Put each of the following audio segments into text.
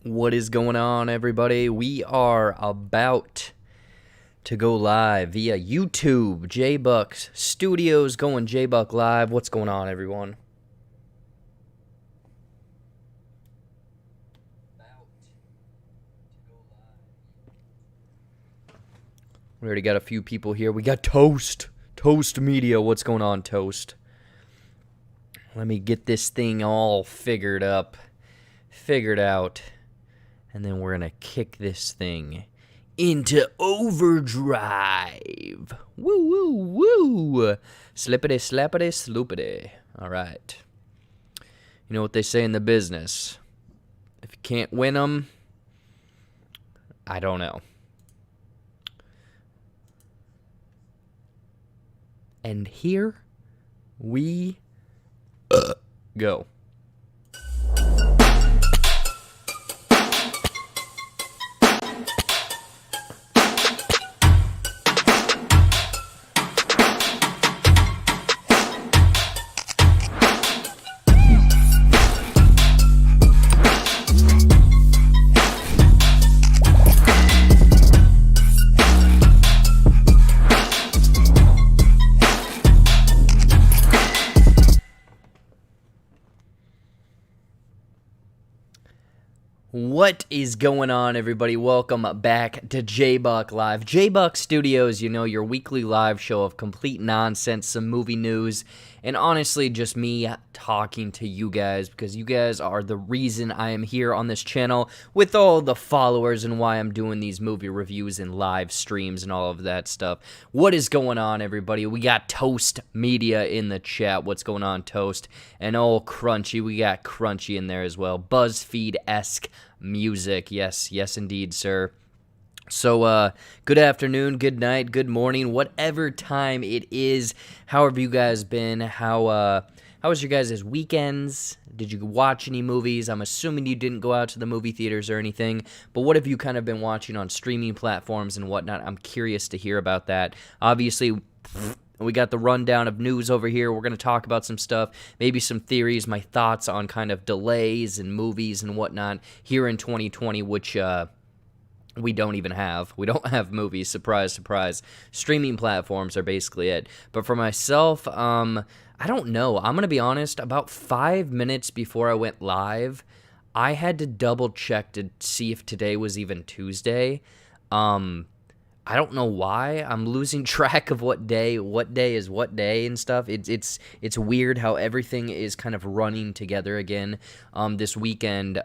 What is going on, everybody? We are about to go live via YouTube. JBuck Studios going JBuck live. What's going on, everyone? We already got a few people here. We got Toast Media. What's going on, Toast? Let me get this thing all figured out. And then we're going to kick this thing into overdrive. Woo, woo, woo. Slippity, slappity, sloopity. All right. You know what they say in the business. If you can't win them, I don't know. And here we go. What is going on, everybody? Welcome back to JBuck Live. JBuck Studios, you know, your weekly live show of complete nonsense, some movie news, and honestly just me talking to you guys because you guys are the reason I am here on this channel with all the followers and why I'm doing these movie reviews and live streams and all of that stuff. What is going on, everybody? We got Toast Media in the chat. What's going on, Toast? And oh, Crunchy. We got Crunchy in there as well. BuzzFeed-esque music. Yes, indeed, sir. So, good afternoon, good night, good morning, whatever time it is. How have you guys been? How was your guys' weekends? Did you watch any movies? I'm assuming you didn't go out to the movie theaters or anything, but what have you kind of been watching on streaming platforms and whatnot? I'm curious to hear about that. Obviously, we got the rundown of news over here. We're going to talk about some stuff, maybe some theories, my thoughts on kind of delays and movies and whatnot here in 2020, which we don't even have. We don't have movies. Surprise, surprise. Streaming platforms are basically it. But for myself, I don't know. I'm going to be honest. About 5 minutes before I went live, I had to double check to see if today was even Tuesday. I don't know why. I'm losing track of what day is what day and stuff. It's weird how everything is kind of running together again. This weekend,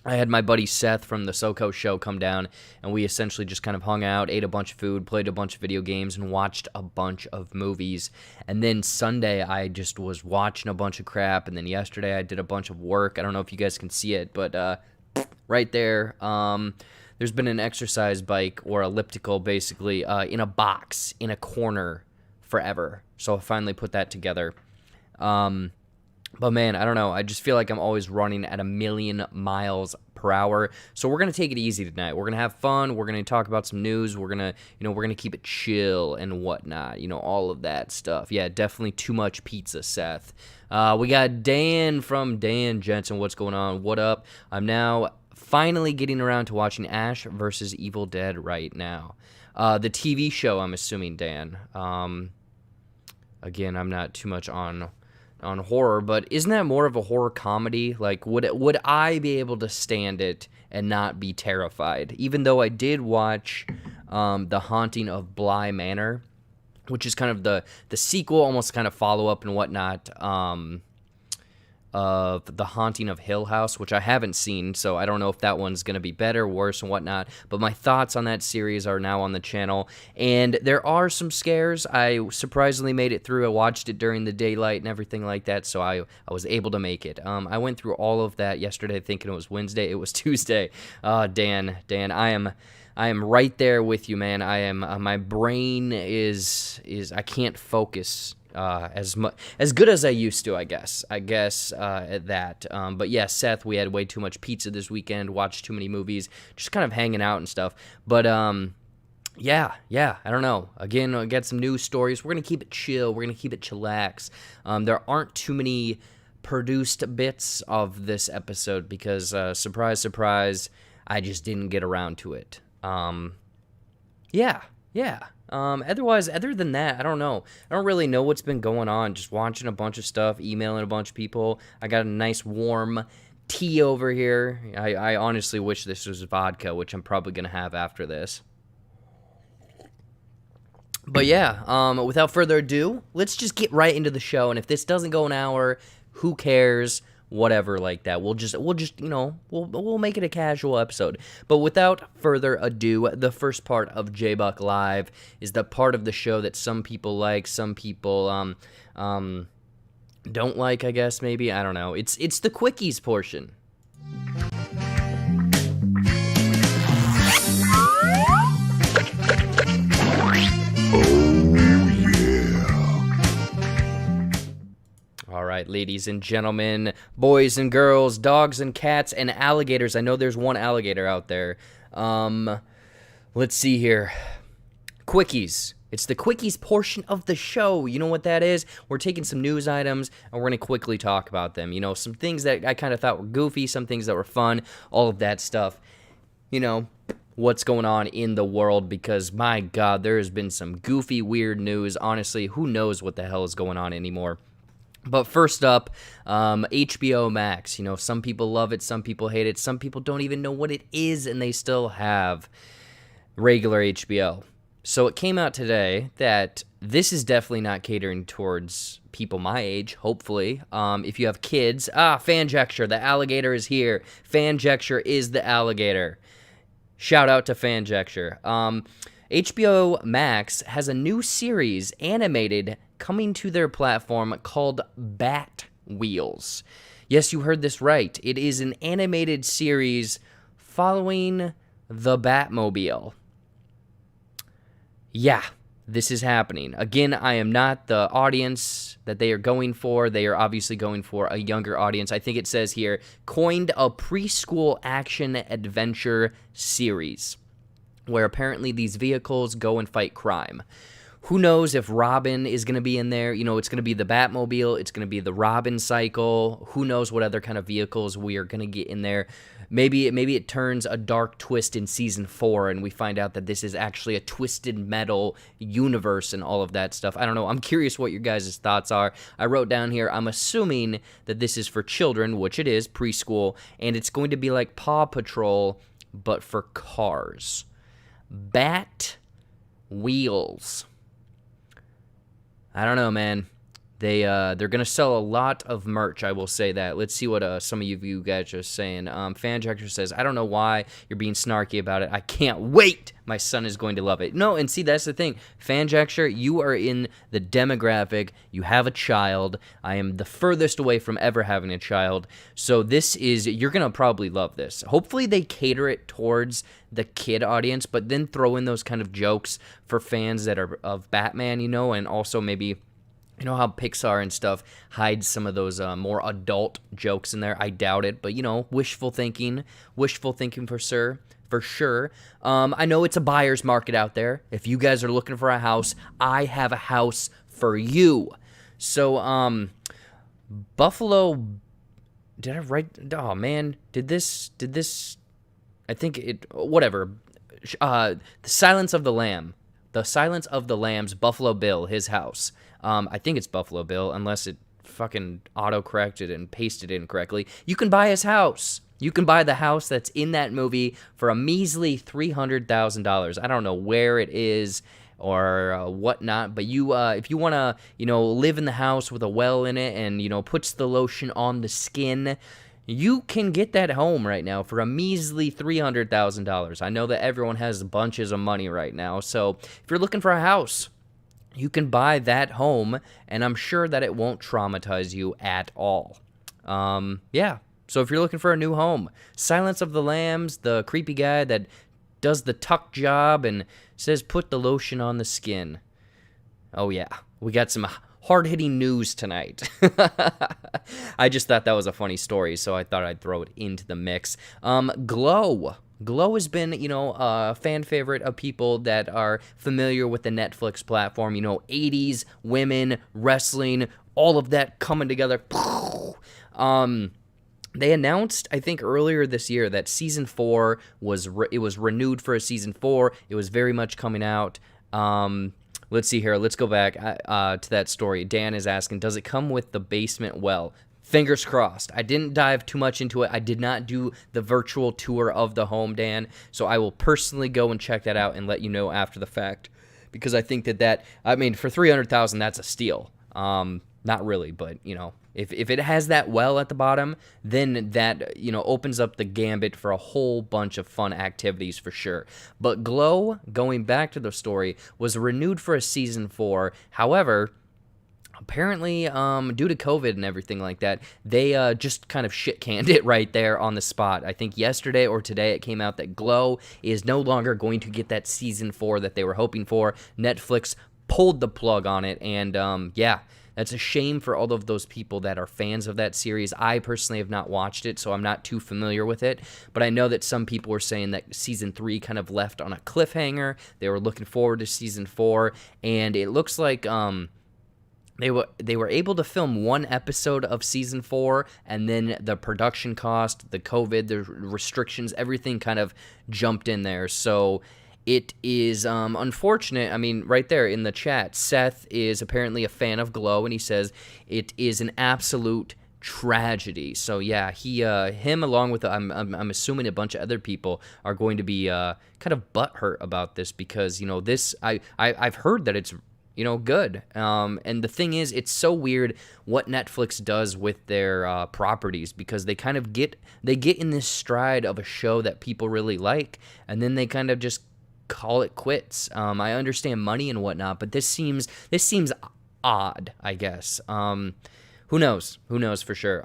I had my buddy Seth from the SoCo show come down, and we essentially just kind of hung out, ate a bunch of food, played a bunch of video games, and watched a bunch of movies. And then Sunday, I just was watching a bunch of crap, and then yesterday I did a bunch of work. I don't know if you guys can see it, but right there, there's been an exercise bike or elliptical, basically, in a box, in a corner, forever. So I finally put that together. But man, I don't know. I just feel like I'm always running at 1,000,000 miles per hour. So we're going to take it easy tonight. We're going to have fun. We're going to talk about some news. We're going to keep it chill and whatnot. All of that stuff. Yeah, definitely too much pizza, Seth. We got Dan from Dan Jensen. What's going on? What up? I'm now finally getting around to watching Ash versus Evil Dead right now. The TV show, I'm assuming, Dan. Again, I'm not too much on horror, but isn't that more of a horror comedy? Like, would I be able to stand it and not be terrified? Even though I did watch The Haunting of Bly Manor, which is kind of the sequel, almost kind of follow-up and whatnot, of The Haunting of Hill House, which I haven't seen, so I don't know if that one's going to be better, worse, and whatnot, but my thoughts on that series are now on the channel, and there are some scares. I surprisingly made it through. I watched it during the daylight and everything like that, so I was able to make it. I went through all of that yesterday thinking it was Wednesday. It was Tuesday. Dan, I am right there with you, man. I am, my brain is I can't focus as good as I used to, I guess at that. But yeah, Seth, we had way too much pizza this weekend, watched too many movies, just kind of hanging out and stuff. But yeah, I don't know. Again, I got some news stories. We're gonna keep it chill. We're gonna keep it chillax. There aren't too many produced bits of this episode because, surprise, surprise, I just didn't get around to it. Yeah. Otherwise, other than that, I don't know. I don't really know what's been going on. Just watching a bunch of stuff, emailing a bunch of people. I got a nice warm tea over here. I honestly wish this was vodka, which I'm probably going to have after this. But yeah, without further ado, let's just get right into the show. And if this doesn't go an hour, who cares? Whatever, like that. We'll just we'll make it a casual episode. But without further ado, the first part of JBuck Live is the part of the show that some people like, some people don't like, I guess, maybe. I don't know. It's the Quickies portion. All right, ladies and gentlemen, boys and girls, dogs and cats and alligators. I know there's one alligator out there. Let's see here. Quickies. It's the Quickies portion of the show. You know what that is? We're taking some news items, and we're going to quickly talk about them. You know, some things that I kind of thought were goofy, some things that were fun, all of that stuff. You know, what's going on in the world, because, my God, there has been some goofy, weird news. Honestly, who knows what the hell is going on anymore? But first up, HBO Max. You know, some people love it, some people hate it, some people don't even know what it is, and they still have regular HBO. So it came out today that this is definitely not catering towards people my age, hopefully. If you have kids, Fanjecture, the alligator is here. Fanjecture is the alligator. Shout out to Fanjecture. HBO Max has a new series animated coming to their platform called Bat Wheels. Yes, you heard this right. It is an animated series following the Batmobile. Yeah, this is happening. Again, I am not the audience that they are going for. They are obviously going for a younger audience. I think it says here, coined a preschool action adventure series, where apparently these vehicles go and fight crime. Who knows if Robin is going to be in there? You know, it's going to be the Batmobile. It's going to be the Robin cycle. Who knows what other kind of vehicles we are going to get in there? Maybe it turns a dark twist in Season 4, and we find out that this is actually a Twisted Metal universe and all of that stuff. I don't know. I'm curious what your guys' thoughts are. I wrote down here, I'm assuming that this is for children, which it is, preschool, and it's going to be like Paw Patrol, but for cars. Bat Wheels. I don't know, man. They're gonna sell a lot of merch, I will say that. Let's see what some of you guys are saying. Fanjecture says, I don't know why you're being snarky about it. I can't wait. My son is going to love it. No, and see, that's the thing. Fanjecture, you are in the demographic. You have a child. I am the furthest away from ever having a child. So you're gonna probably love this. Hopefully they cater it towards the kid audience, but then throw in those kind of jokes for fans that are of Batman, you know, and also maybe, you know how Pixar and stuff hides some of those more adult jokes in there? I doubt it, but, you know, wishful thinking for sure. I know it's a buyer's market out there. If you guys are looking for a house, I have a house for you. So, Buffalo, did I write, oh man, did this, I think it, whatever, The Silence of the Lambs, Buffalo Bill, his house. I think it's Buffalo Bill, unless it fucking auto-corrected and pasted incorrectly. You can buy his house. You can buy the house that's in that movie for a measly $300,000. I don't know where it is or whatnot, but you, if you want to, you know, live in the house with a well in it and, you know, puts the lotion on the skin, you can get that home right now for a measly $300,000. I know that everyone has bunches of money right now, so if you're looking for a house, you can buy that home, and I'm sure that it won't traumatize you at all. Yeah, so if you're looking for a new home, Silence of the Lambs, the creepy guy that does the tuck job and says put the lotion on the skin. Oh yeah, we got some hard-hitting news tonight. I just thought that was a funny story, so I thought I'd throw it into the mix. Glow has been, you know, a fan favorite of people that are familiar with the Netflix platform. You know, 80s, women, wrestling, all of that coming together. They announced, I think, earlier this year that season 4 was renewed for a season 4. It was very much coming out. Let's see here. Let's go back to that story. Dan is asking, does it come with the basement well? Fingers crossed. I didn't dive too much into it. I did not do the virtual tour of the home, Dan, so I will personally go and check that out and let you know after the fact, because I think that I mean, for $300,000, that's a steal. Not really, but, you know, if it has that well at the bottom, then that, you know, opens up the gambit for a whole bunch of fun activities for sure. But Glow, going back to the story, was renewed for a season 4. However, apparently, due to COVID and everything like that, they just kind of shit-canned it right there on the spot. I think yesterday or today it came out that Glow is no longer going to get that season 4 that they were hoping for. Netflix pulled the plug on it, and yeah, that's a shame for all of those people that are fans of that series. I personally have not watched it, so I'm not too familiar with it, but I know that some people were saying that season 3 kind of left on a cliffhanger. They were looking forward to season 4, and it looks like they were able to film one episode of season 4, and then the production cost, the COVID, the restrictions, everything kind of jumped in there. So it is unfortunate. I mean, right there in the chat, Seth is apparently a fan of Glow, and he says it is an absolute tragedy. So yeah, him along with I'm assuming a bunch of other people are going to be kind of butthurt about this, because, you know, this I've heard that it's, you know, good. And the thing is, it's so weird what Netflix does with their properties, because they kind of get in this stride of a show that people really like, and then they kind of just call it quits. I understand money and whatnot, but this seems odd, I guess. Who knows for sure.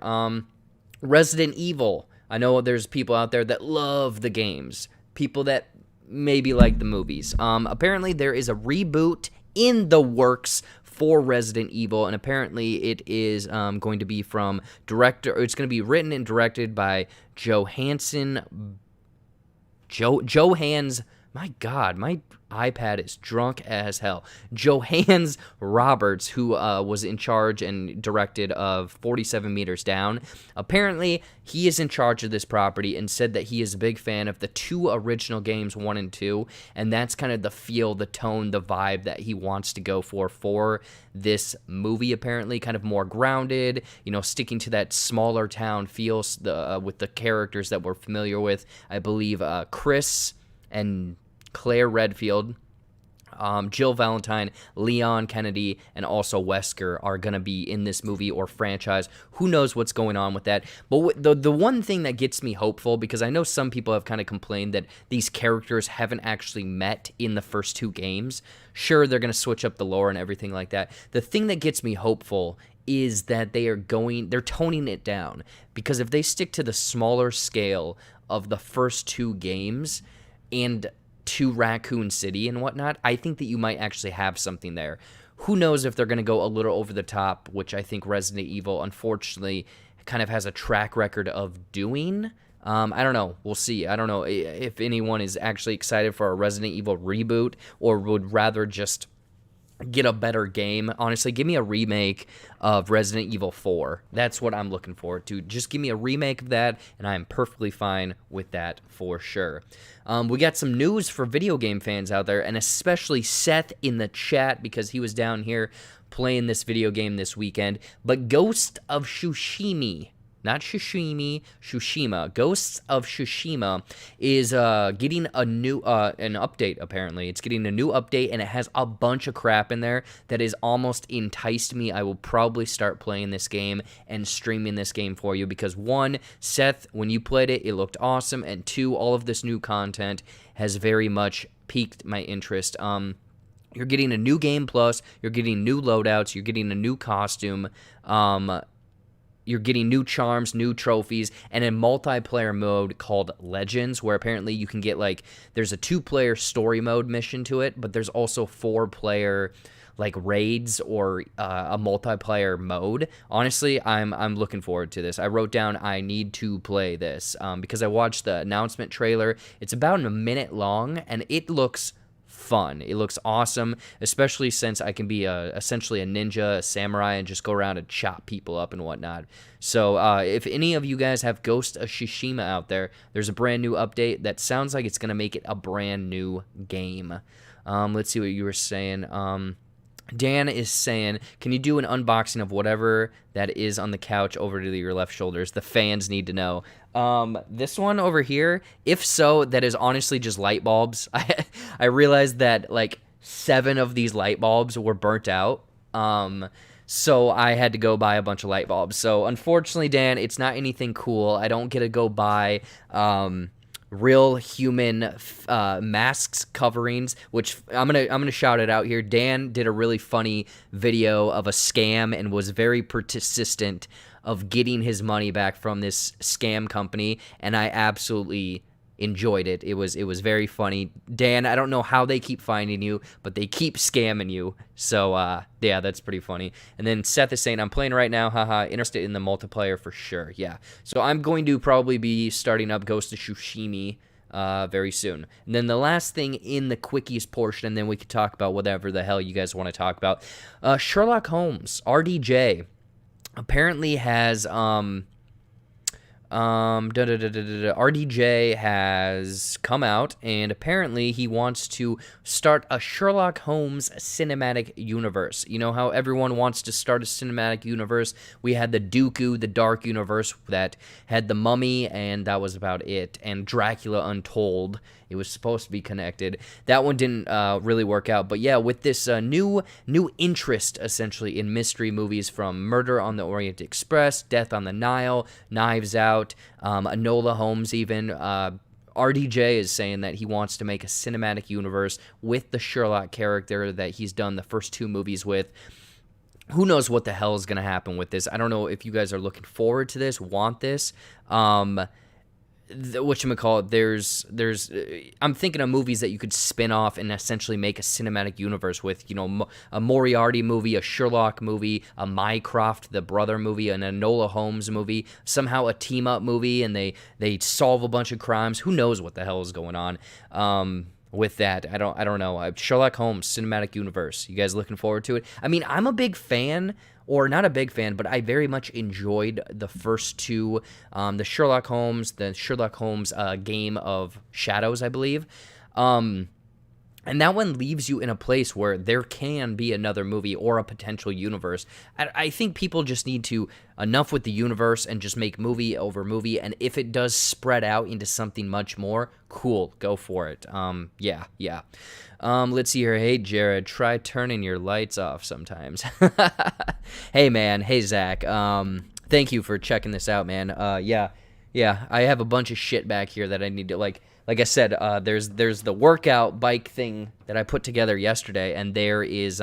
Resident Evil, I know there's people out there that love the games, people that maybe like the movies. Apparently there is a reboot in the works for Resident Evil, and apparently it is going to be from director. It's going to be written and directed by Johans. My God, my iPad is drunk as hell. Johans Roberts, who was in charge and directed of 47 Meters Down. Apparently, he is in charge of this property and said that he is a big fan of the 2 original games, 1 and 2, and that's kind of the feel, the tone, the vibe that he wants to go for this movie, apparently. Kind of more grounded, you know, sticking to that smaller town feel with the characters that we're familiar with. I believe Chris and Claire Redfield, Jill Valentine, Leon Kennedy, and also Wesker are going to be in this movie or franchise. Who knows what's going on with that? But the one thing that gets me hopeful, because I know some people have kind of complained that these characters haven't actually met in the first 2 games. Sure, they're going to switch up the lore and everything like that. The thing that gets me hopeful is that they're toning it down, because if they stick to the smaller scale of the first 2 games and to Raccoon City and whatnot, I think that you might actually have something there. Who knows if they're going to go a little over the top, which I think Resident Evil, unfortunately, kind of has a track record of doing. I don't know. We'll see. I don't know if anyone is actually excited for a Resident Evil reboot or would rather just get a better game. Honestly, give me a remake of Resident Evil 4. That's what I'm looking forward to. Just give me a remake of that, and I'm perfectly fine with that for sure. We got some news for video game fans out there, and especially Seth in the chat, because he was down here playing this video game this weekend. But Ghost of Tsushima, not Tsushima, Tsushima. Ghosts of Tsushima is getting a new an update, apparently. It's getting a new update, and it has a bunch of crap in there that has almost enticed me. I will probably start playing this game and streaming this game for you, because 1, Seth, when you played it, it looked awesome, and 2, all of this new content has very much piqued my interest. You're getting a new game plus, you're getting new loadouts, you're getting a new costume, you're getting new charms, new trophies, and a multiplayer mode called Legends, where apparently you can get, like, there's a 2-player story mode mission to it, but there's also 4-player, like, raids or a multiplayer mode. Honestly, I'm looking forward to this. I wrote down I need to play this because I watched the announcement trailer. It's about a minute long, and it looks fun. It looks awesome, especially since I can be essentially a ninja, a samurai, and just go around and chop people up and whatnot. So if any of you guys have Ghost of Tsushima out there, there's a brand new update that sounds like it's going to make it a brand new game. Let's see what you were saying. Dan is saying, can you do an unboxing of whatever that is on the couch over to your left shoulders? The fans need to know. This one over here, if so, that is honestly just light bulbs. I realized that like 7 of these light bulbs were burnt out. So I had to go buy a bunch of light bulbs. So unfortunately, Dan, it's not anything cool. I don't get to go buy real human masks coverings, which I'm gonna shout it out here. Dan did a really funny video of a scam and was very persistent of getting his money back from this scam company, and I absolutely enjoyed it. It was very funny. Dan, I don't know how they keep finding you, but they keep scamming you. So yeah, that's pretty funny. And then Seth is saying, I'm playing right now, haha, interested in the multiplayer for sure. Yeah, so I'm going to probably be starting up Ghost of Tsushima very soon. And then the last thing in the Quickies portion, and then we could talk about whatever the hell you guys want to talk about. Sherlock Holmes, RDJ, apparently has RDJ has come out, and apparently he wants to start a Sherlock Holmes cinematic universe. You know how everyone wants to start a cinematic universe? We had the Dooku, the Dark Universe, that had the Mummy, and that was about it, and Dracula Untold. It was supposed to be connected. That one didn't really work out. But yeah, with this new interest, essentially, in mystery movies, from Murder on the Orient Express, Death on the Nile, Knives Out, Enola Holmes even, RDJ is saying that he wants to make a cinematic universe with the Sherlock character that he's done the first 2 movies with. Who knows what the hell is going to happen with this? I don't know if you guys are looking forward to this, want this. Whatchamacallit, there's I'm thinking of movies that you could spin off and essentially make a cinematic universe with, you know, a Moriarty movie, a Sherlock movie, a Mycroft the brother movie, an Enola Holmes movie, somehow a team up movie, and they solve a bunch of crimes. Who knows what the hell is going on with that? I don't know. Sherlock Holmes cinematic universe. You guys looking forward to it? I mean, I'm a big fan. Or not a big fan, but I very much enjoyed the first 2, the Sherlock Holmes Game of Shadows, I believe. And that one leaves you in a place where there can be another movie or a potential universe. I think people just need to, enough with the universe, and just make movie over movie. And if it does spread out into something much more, cool, go for it. Yeah. Let's see here. Hey, Jared, try turning your lights off sometimes. Hey, man. Hey, Zach. Thank you for checking this out, man. Yeah. I have a bunch of shit back here that I need to, like I said, there's the workout bike thing that I put together yesterday, and there's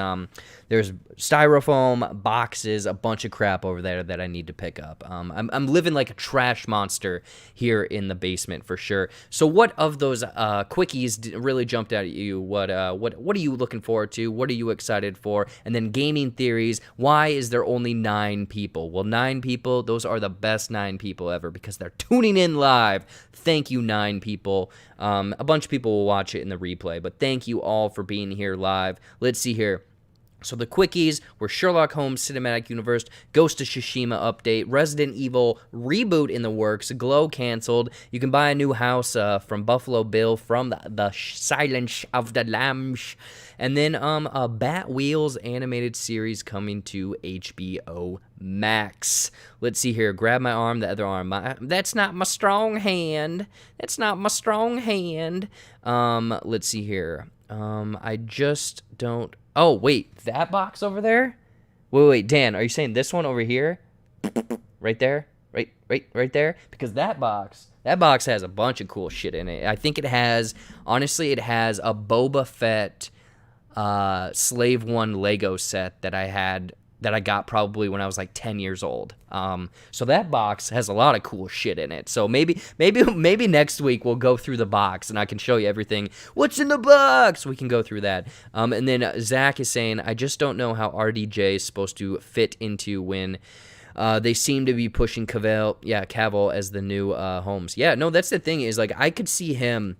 styrofoam, boxes, a bunch of crap over there that I need to pick up. I'm living like a trash monster here in the basement for sure. So what of those quickies really jumped out at you? What are you looking forward to? What are you excited for? And then gaming theories. Why is there only 9 people? Well, 9 people, those are the best 9 people ever because they're tuning in live. Thank you, 9 people. A bunch of people will watch it in the replay, but thank you all for being here live. Let's see here. So the quickies were Sherlock Holmes Cinematic Universe, Ghost of Tsushima update, Resident Evil reboot in the works, Glow canceled. You can buy a new house from Buffalo Bill from the Silence of the Lambs. And then a Bat Wheels animated series coming to HBO Max. Let's see here. Grab my arm, the other arm. That's not my strong hand. That's not my strong hand. Let's see here. I just don't... Oh, wait. That box over there? Wait, Dan, are you saying this one over here? Right there? Right there? Because that box has a bunch of cool shit in it. I think it has... Honestly, it has a Boba Fett... Slave One Lego set that I got probably when I was like 10 years old. So that box has a lot of cool shit in it. So maybe next week we'll go through the box and I can show you everything. What's in the box? We can go through that. And then Zach is saying, I just don't know how RDJ is supposed to fit into when they seem to be pushing Cavill as the new Holmes. Yeah, no, that's the thing is like I could see him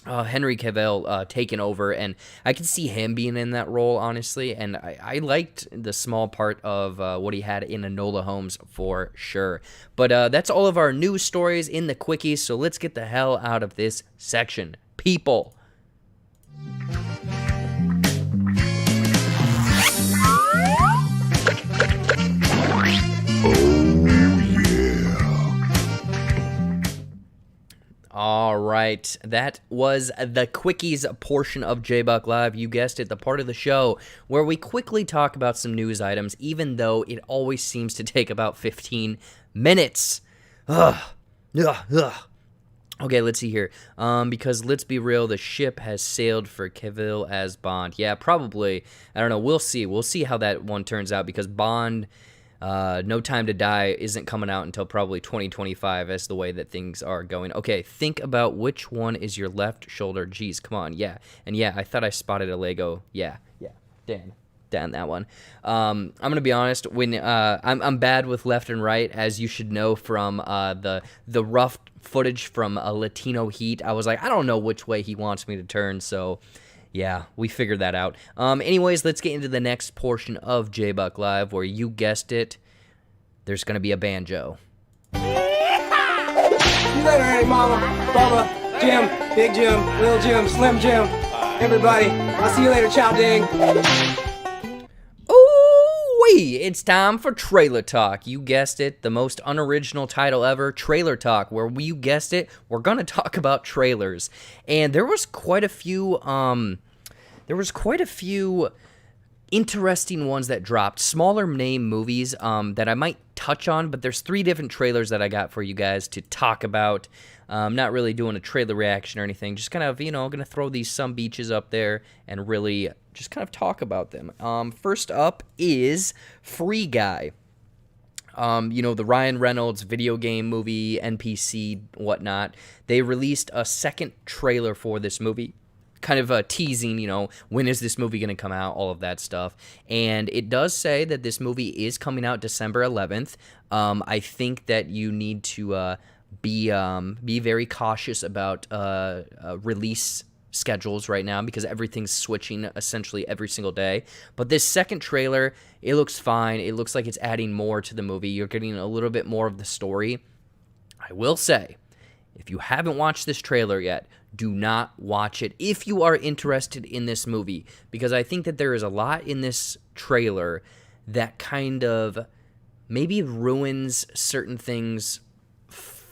Henry Cavill taking over, and I could see him being in that role, honestly, and I liked the small part of what he had in Enola Holmes for sure. But that's all of our news stories in the Quickies, so let's get the hell out of this section. People. All right, that was the Quickies portion of JBuck Live. You guessed it, the part of the show where we quickly talk about some news items, even though it always seems to take about 15 minutes. Ugh. Okay, let's see here. Because let's be real, the ship has sailed for Cavill as Bond. Yeah, probably. I don't know. We'll see. We'll see how that one turns out, because Bond... No Time to Die isn't coming out until probably 2025 as the way that things are going. Okay, think about which one is your left shoulder. Jeez, come on. Yeah. And yeah, I thought I spotted a Lego. Yeah. Dan, that one. I'm going to be honest, when I'm bad with left and right, as you should know from the rough footage from Latino Heat. I was like, I don't know which way he wants me to turn, so... yeah, we figured that out. Anyways, let's get into the next portion of JBuck Live, where you guessed it, there's going to be a banjo. See you later, Aunt Mama, Bubba, Jim, Big Jim, Little Jim, Slim Jim, everybody. I'll see you later, Chow Ding. Ooh-wee, it's time for Trailer Talk. You guessed it, the most unoriginal title ever, Trailer Talk, where you guessed it, we're going to talk about trailers. And there was quite a few interesting ones that dropped, smaller name movies that I might touch on, but there's 3 different trailers that I got for you guys to talk about. Not really doing a trailer reaction or anything, just kind of, going to throw these some beaches up there and really just kind of talk about them. First up is Free Guy. The Ryan Reynolds video game movie, NPC, whatnot. They released a second trailer for this movie, kind of teasing, when is this movie going to come out, all of that stuff. And it does say that this movie is coming out December 11th. I think that you need to be very cautious about release schedules right now, because everything's switching essentially every single day. But this second trailer, it looks fine. It looks like it's adding more to the movie. You're getting a little bit more of the story. I will say, if you haven't watched this trailer yet, do not watch it if you are interested in this movie, because I think that there is a lot in this trailer that kind of maybe ruins certain things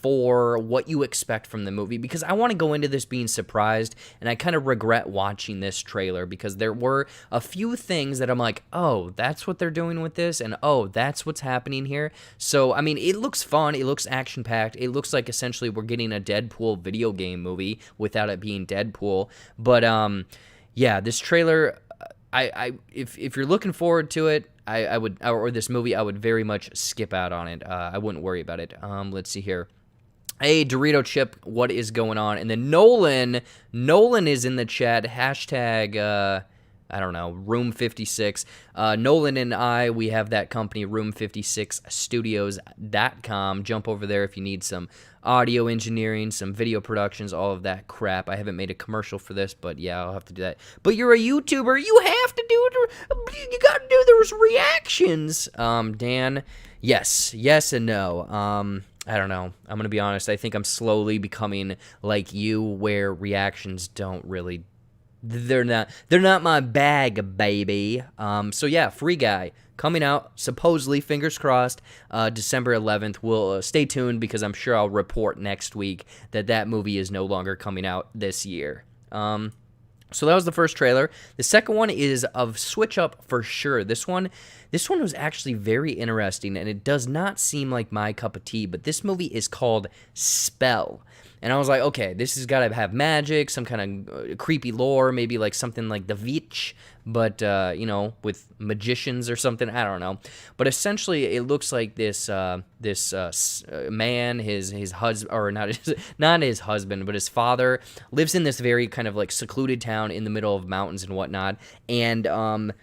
for what you expect from the movie, because I want to go into this being surprised, and I kind of regret watching this trailer, because there were a few things that I'm like, oh, that's what they're doing with this, and oh, that's what's happening here. So, I mean, it looks fun, it looks action-packed, it looks like essentially we're getting a Deadpool video game movie without it being Deadpool, but, yeah, this trailer, if you're looking forward to it, I would, or this movie, I would very much skip out on it. I wouldn't worry about it. Let's see here. Hey, Dorito Chip, what is going on? And then Nolan is in the chat, hashtag, I don't know, Room 56. Nolan and I, we have that company, Room56studios.com. Jump over there if you need some audio engineering, some video productions, all of that crap. I haven't made a commercial for this, but yeah, I'll have to do that. But you're a YouTuber, you have to do it. You got to do those reactions. Dan, yes and no. I don't know. I'm going to be honest. I think I'm slowly becoming like you, where reactions don't really... They're not my bag, baby. So yeah, Free Guy coming out, supposedly, fingers crossed, December 11th. We'll stay tuned, because I'm sure I'll report next week that movie is no longer coming out this year. So that was the first trailer. The second one is of Switch Up for sure. This one was actually very interesting, and it does not seem like my cup of tea, but this movie is called Spell. And I was like, okay, this has got to have magic, some kind of creepy lore, maybe like something like The Witch, but, with magicians or something, I don't know. But essentially, it looks like this man, his husband, or not his husband, but his father, lives in this very kind of like secluded town in the middle of mountains and whatnot, and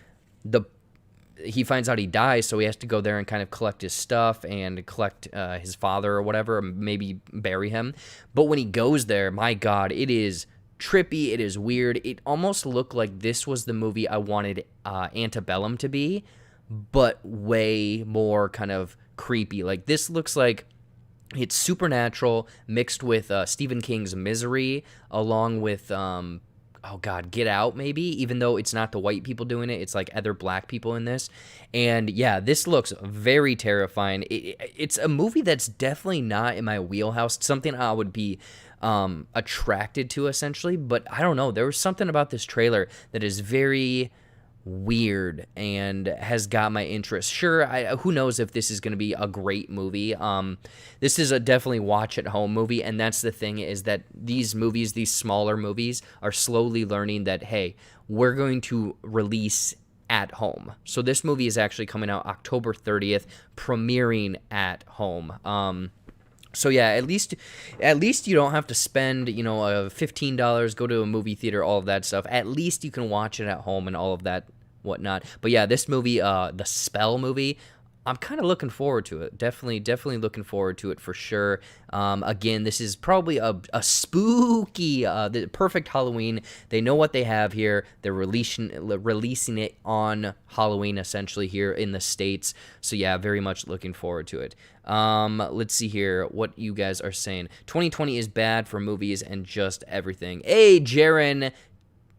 he finds out he dies, so he has to go there and kind of collect his stuff and collect his father or whatever, or maybe bury him. But when he goes there, my God, it is trippy. It is weird. It almost looked like this was the movie I wanted Antebellum to be, but way more kind of creepy. Like, this looks like it's supernatural mixed with Stephen King's Misery, along with Get Out, maybe, even though it's not the white people doing it. It's like other black people in this. And yeah, this looks very terrifying. It's a movie that's definitely not in my wheelhouse, something I would be attracted to, essentially. But I don't know, there was something about this trailer that is very weird and has got my interest. Sure, who knows if this is going to be a great movie. This is a definitely watch at home movie, and that's the thing, is that these movies, these smaller movies, are slowly learning that, hey, we're going to release at home. So this movie is actually coming out October 30th, premiering at home. So yeah, at least you don't have to spend, $15, go to a movie theater, all of that stuff. At least you can watch it at home and all of that whatnot. But yeah, this movie, the Spell movie, I'm kind of looking forward to it. Definitely looking forward to it for sure. Again, this is probably a spooky, the perfect Halloween. They know what they have here. They're releasing it on Halloween, essentially, here in the States. So yeah, very much looking forward to it. Let's see here what you guys are saying. 2020 is bad for movies and just everything. Hey, Jaren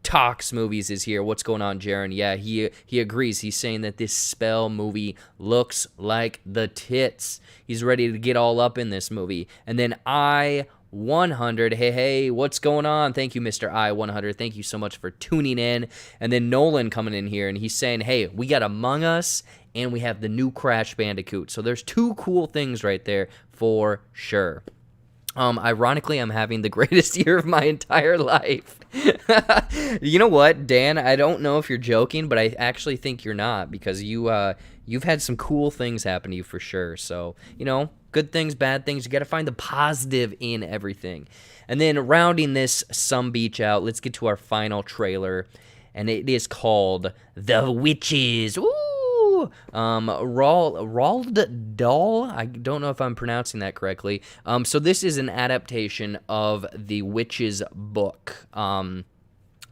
Talks Movies is here. What's going on, Jaren? Yeah, he agrees. He's saying that this Spell movie looks like the tits. He's ready to get all up in this movie. And then I100, hey, what's going on? Thank you, Mr. I100. Thank you so much for tuning in. And then Nolan coming in here, and he's saying, hey, we got Among Us, and we have the new Crash Bandicoot. So there's two cool things right there for sure. Ironically, I'm having the greatest year of my entire life. You know what, Dan? I don't know if you're joking, but I actually think you're not, because you've had some cool things happen to you for sure. So, good things, bad things. You got to find the positive in everything. And then rounding this sumbitch out, let's get to our final trailer, and it is called The Witches. Ooh! Roald Dahl, I don't know if I'm pronouncing that correctly. So this is an adaptation of the Witches book.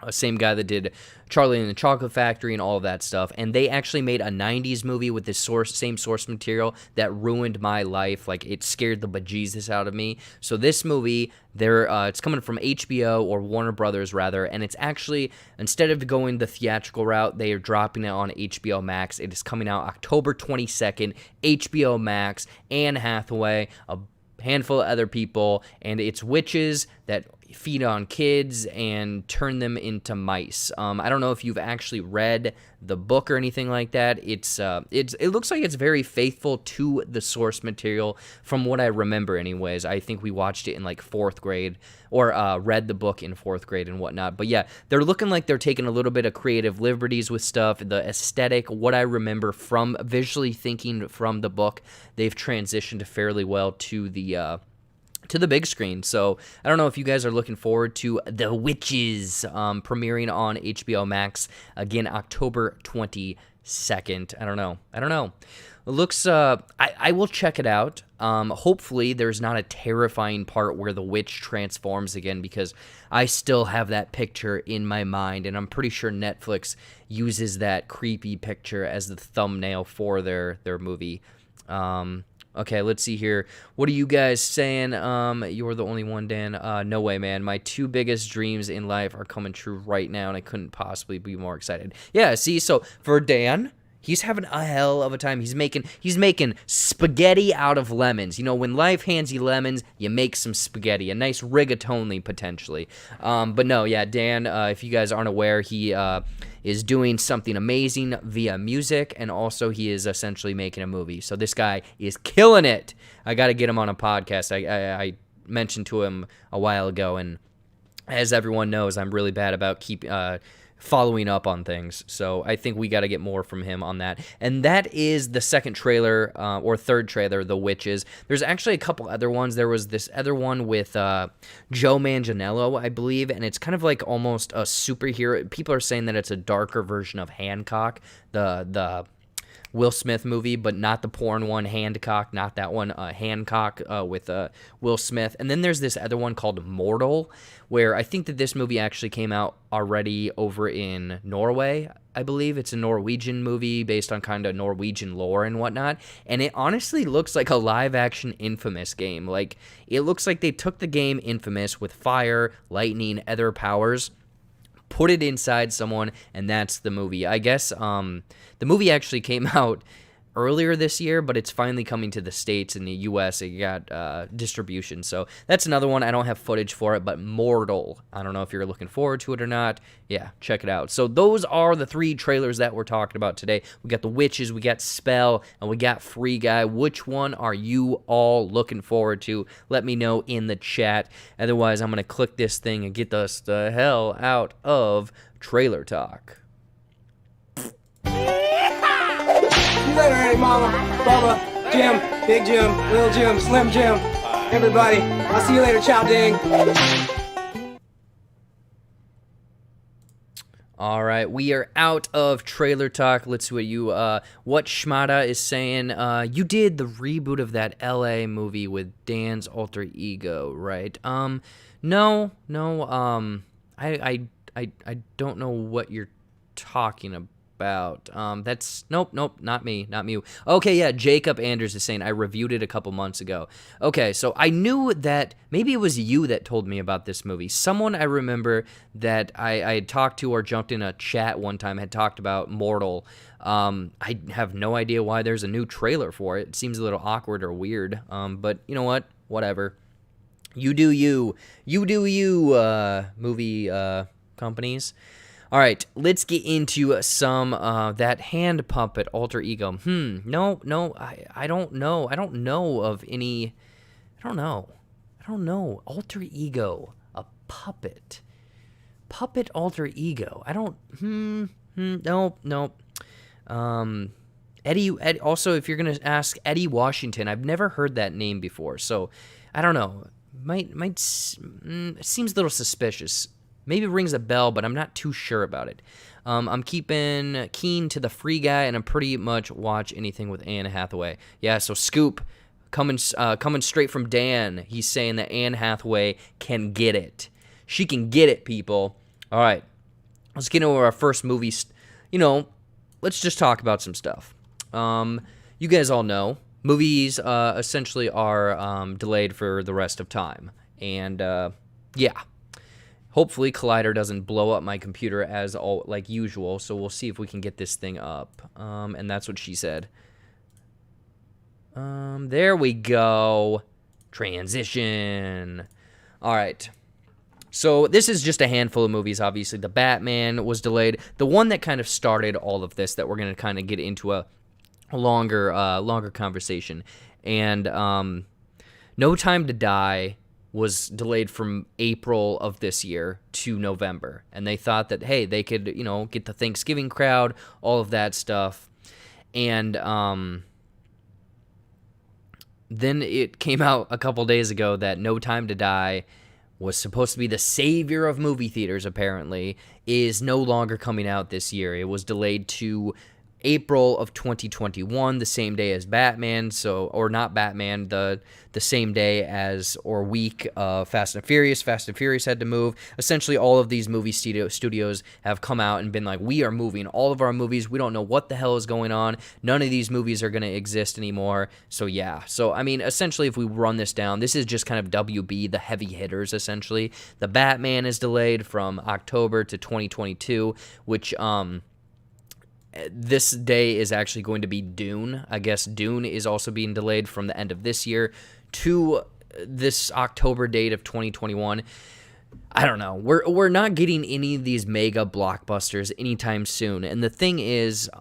Same guy that did Charlie and the Chocolate Factory and all of that stuff. And they actually made a 90s movie with this same source material that ruined my life. Like, it scared the bejesus out of me. So this movie, it's coming from HBO, or Warner Brothers, rather. And it's actually, instead of going the theatrical route, they are dropping it on HBO Max. It is coming out October 22nd, HBO Max, Anne Hathaway, a handful of other people. And it's witches that feed on kids and turn them into mice. I don't know if you've actually read the book or anything like that. It looks like it's very faithful to the source material from what I remember anyways. I think we watched it in like 4th grade, or read the book in 4th grade and whatnot. But yeah, they're looking like they're taking a little bit of creative liberties with stuff. The aesthetic, what I remember from visually thinking from the book, they've transitioned fairly well to the big screen. So I don't know if you guys are looking forward to The Witches premiering on HBO Max, again, October 22nd. I don't know. It looks, I will check it out. Hopefully there's not a terrifying part where the witch transforms again, because I still have that picture in my mind, and I'm pretty sure Netflix uses that creepy picture as the thumbnail for their movie. Okay, let's see here. What are you guys saying? You're the only one, Dan. No way, man. My 2 biggest dreams in life are coming true right now, and I couldn't possibly be more excited. Yeah, see, so for Dan, he's having a hell of a time. He's making spaghetti out of lemons. When life hands you lemons, you make some spaghetti. A nice rigatoni, potentially. But no, yeah, Dan, if you guys aren't aware, he is doing something amazing via music, and also he is essentially making a movie. So this guy is killing it. I got to get him on a podcast. I mentioned to him a while ago, and as everyone knows, I'm really bad about following up on things. So I think we got to get more from him on that. And that is the second trailer, or third trailer, The Witches. There's actually a couple other ones. There was this other one with Joe Manganiello, I believe, and it's kind of like almost a superhero. People are saying that it's a darker version of Hancock, the Will Smith movie, but not the porn one, Hancock, not that one, Hancock with Will Smith. And then there's this other one called Mortal, where I think that this movie actually came out already over in Norway. I believe it's a Norwegian movie based on kind of Norwegian lore and whatnot. And it honestly looks like a live-action Infamous game. Like, it looks like they took the game Infamous with fire, lightning, other powers, put it inside someone, and that's the movie. I guess the movie actually came out earlier this year, but it's finally coming to the States and the U.S. It got distribution. So that's another one. I don't have footage for it, but Mortal. I don't know if you're looking forward to it or not. Yeah, check it out. So those are the 3 trailers that we're talking about today. We got The Witches, we got Spell, and we got Free Guy. Which one are you all looking forward to? Let me know in the chat. Otherwise, I'm going to click this thing and get us the hell out of Trailer Talk. See you later, Aunt Mama, Bubba, Jim, Big Jim, Little Jim, Slim Jim, everybody. I'll see you later, Chow Ding. All right, we are out of Trailer Talk. Let's see what Schmada is saying. You did the reboot of that LA movie with Dan's alter ego, right? No, I don't know what you're talking about. That's nope, not me. Okay, yeah, Jacob Anders is saying I reviewed it a couple months ago. Okay, so I knew that maybe it was you that told me about this movie. Someone I remember that I had talked to or jumped in a chat one time had talked about Mortal. I have no idea why there's a new trailer for it. It seems a little awkward or weird. But you know what? Whatever. You do you, movie companies. All right, let's get into some that hand puppet alter ego. No, I don't know. I don't know of any. I don't know. Alter ego, a puppet alter ego. I don't. No. Eddie. Also, if you're gonna ask Eddie Washington, I've never heard that name before, so I don't know. Might seems a little suspicious. Maybe it rings a bell, but I'm not too sure about it. I'm keeping keen to the Free Guy, and I'm pretty much watch anything with Anne Hathaway. Yeah, so Scoop, coming straight from Dan. He's saying that Anne Hathaway can get it. She can get it, people. All right, let's get into our first movie. Let's just talk about some stuff. You guys all know movies essentially are delayed for the rest of time, and yeah. Hopefully, Collider doesn't blow up my computer like usual, so we'll see if we can get this thing up. And that's what she said. There we go. Transition. All right. So this is just a handful of movies, obviously. The Batman was delayed. The one that kind of started all of this that we're going to kind of get into a longer conversation. And No Time to Die was delayed from April of this year to November. And they thought that, hey, they could, get the Thanksgiving crowd, all of that stuff. And then it came out a couple days ago that No Time to Die was supposed to be the savior of movie theaters, apparently, is no longer coming out this year. It was delayed to April of 2021, the same day as Batman, or not Batman, the same day as or week of Fast and Furious. Fast and Furious had to move. Essentially, all of these movie studios have come out and been like, we are moving all of our movies. We don't know what the hell is going on. None of these movies are going to exist anymore. So yeah. So I mean, essentially, if we run this down, this is just kind of WB, the heavy hitters. Essentially, the Batman is delayed from October to 2022, which this day is actually going to be Dune. I guess Dune is also being delayed from the end of this year to this October date of 2021. I don't know. We're not getting any of these mega blockbusters anytime soon. And the thing is,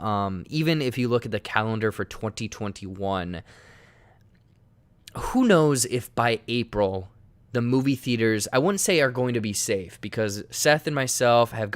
even if you look at the calendar for 2021, who knows if by April the movie theaters, I wouldn't say are going to be safe, because Seth and myself have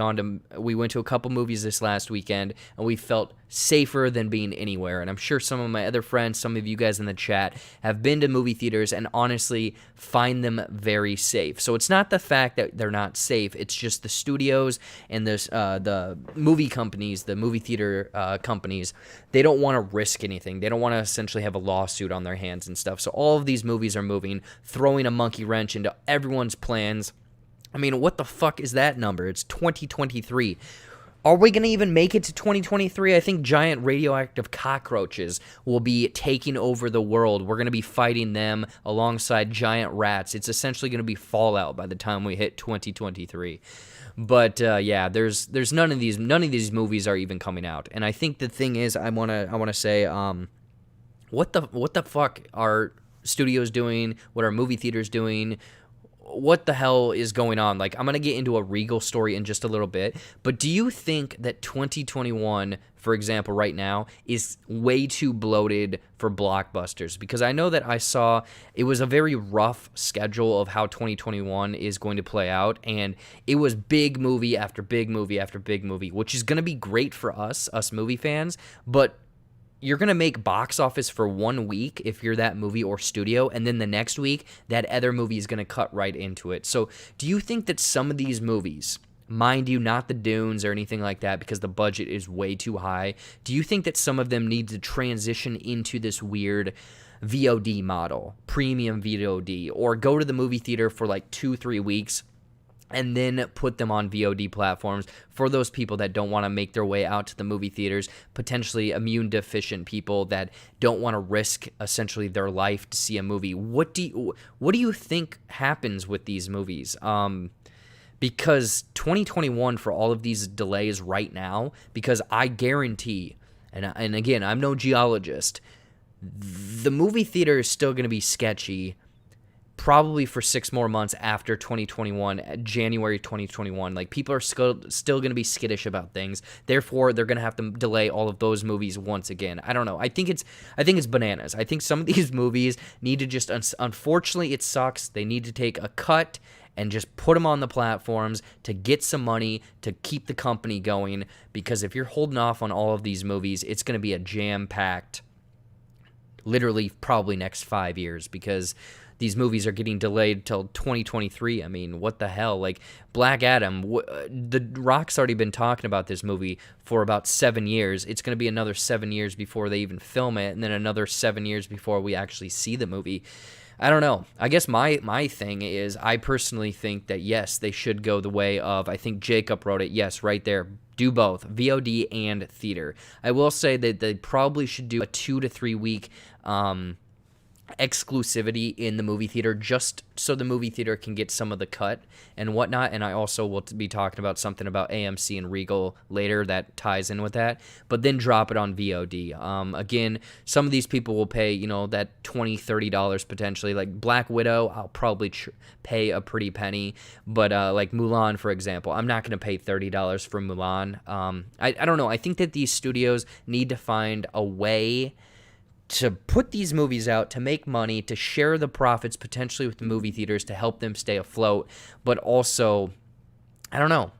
we went to a couple movies this last weekend, and we felt safer than being anywhere. And I'm sure some of my other friends, some of you guys in the chat, have been to movie theaters and honestly find them very safe. So it's not the fact that they're not safe, it's just the studios and the movie companies, the movie theater companies, they don't want to risk anything. They don't want to essentially have a lawsuit on their hands and stuff. So all of these movies are moving, throwing a monkey wrench into everyone's plans. I mean, what the fuck is that number? It's 2023. Are we going to even make it to 2023? I think giant radioactive cockroaches will be taking over the world. We're going to be fighting them alongside giant rats. It's essentially going to be Fallout by the time we hit 2023. But yeah, there's none of these movies are even coming out. And I think the thing is, I want to say, what the fuck are studios doing? What are movie theaters doing? What the hell is going on? Like, I'm going to get into a Regal story in just a little bit, but do you think that 2021, for example, right now, is way too bloated for blockbusters? Because I know that I saw it was a very rough schedule of how 2021 is going to play out, and it was big movie after big movie after big movie, which is going to be great for us movie fans, but you're going to make box office for 1 week if you're that movie or studio, and then the next week, that other movie is going to cut right into it. So do you think that some of these movies, mind you, not the Dunes or anything like that because the budget is way too high, do you think that some of them need to transition into this weird VOD model, premium VOD, or go to the movie theater for like 2-3 weeks and then put them on VOD platforms for those people that don't want to make their way out to the movie theaters, potentially immune deficient people that don't want to risk essentially their life to see a movie? What do you think happens with these movies? Because 2021, for all of these delays right now, because I guarantee, and again, I'm no geologist, the movie theater is still going to be sketchy probably for 6 more months after 2021, January 2021. Like, people are still going to be skittish about things. Therefore, they're going to have to delay all of those movies once again. I don't know. I think it's bananas. I think some of these movies need to just, unfortunately, it sucks. They need to take a cut and just put them on the platforms to get some money to keep the company going. Because if you're holding off on all of these movies, it's going to be a jam-packed, literally probably next 5 years, because these movies are getting delayed till 2023. I mean, what the hell? Like, Black Adam, The Rock's already been talking about this movie for about 7 years. It's going to be another 7 years before they even film it, and then another 7 years before we actually see the movie. I don't know. I guess my thing is, I personally think that, yes, they should go the way of, I think Jacob wrote it, yes, right there, do both, VOD and theater. I will say that they probably should do a 2 to 3 week exclusivity in the movie theater, just so the movie theater can get some of the cut and whatnot. And I also will be talking about something about AMC and Regal later that ties in with that, but then drop it on VOD. Again, some of these people will pay, that $20-$30 potentially. Like Black Widow, I'll probably pay a pretty penny, but like Mulan, for example, I'm not going to pay $30 for Mulan. I don't know. I think that these studios need to find a way to put these movies out, to make money, to share the profits potentially with the movie theaters to help them stay afloat. But also, I don't know.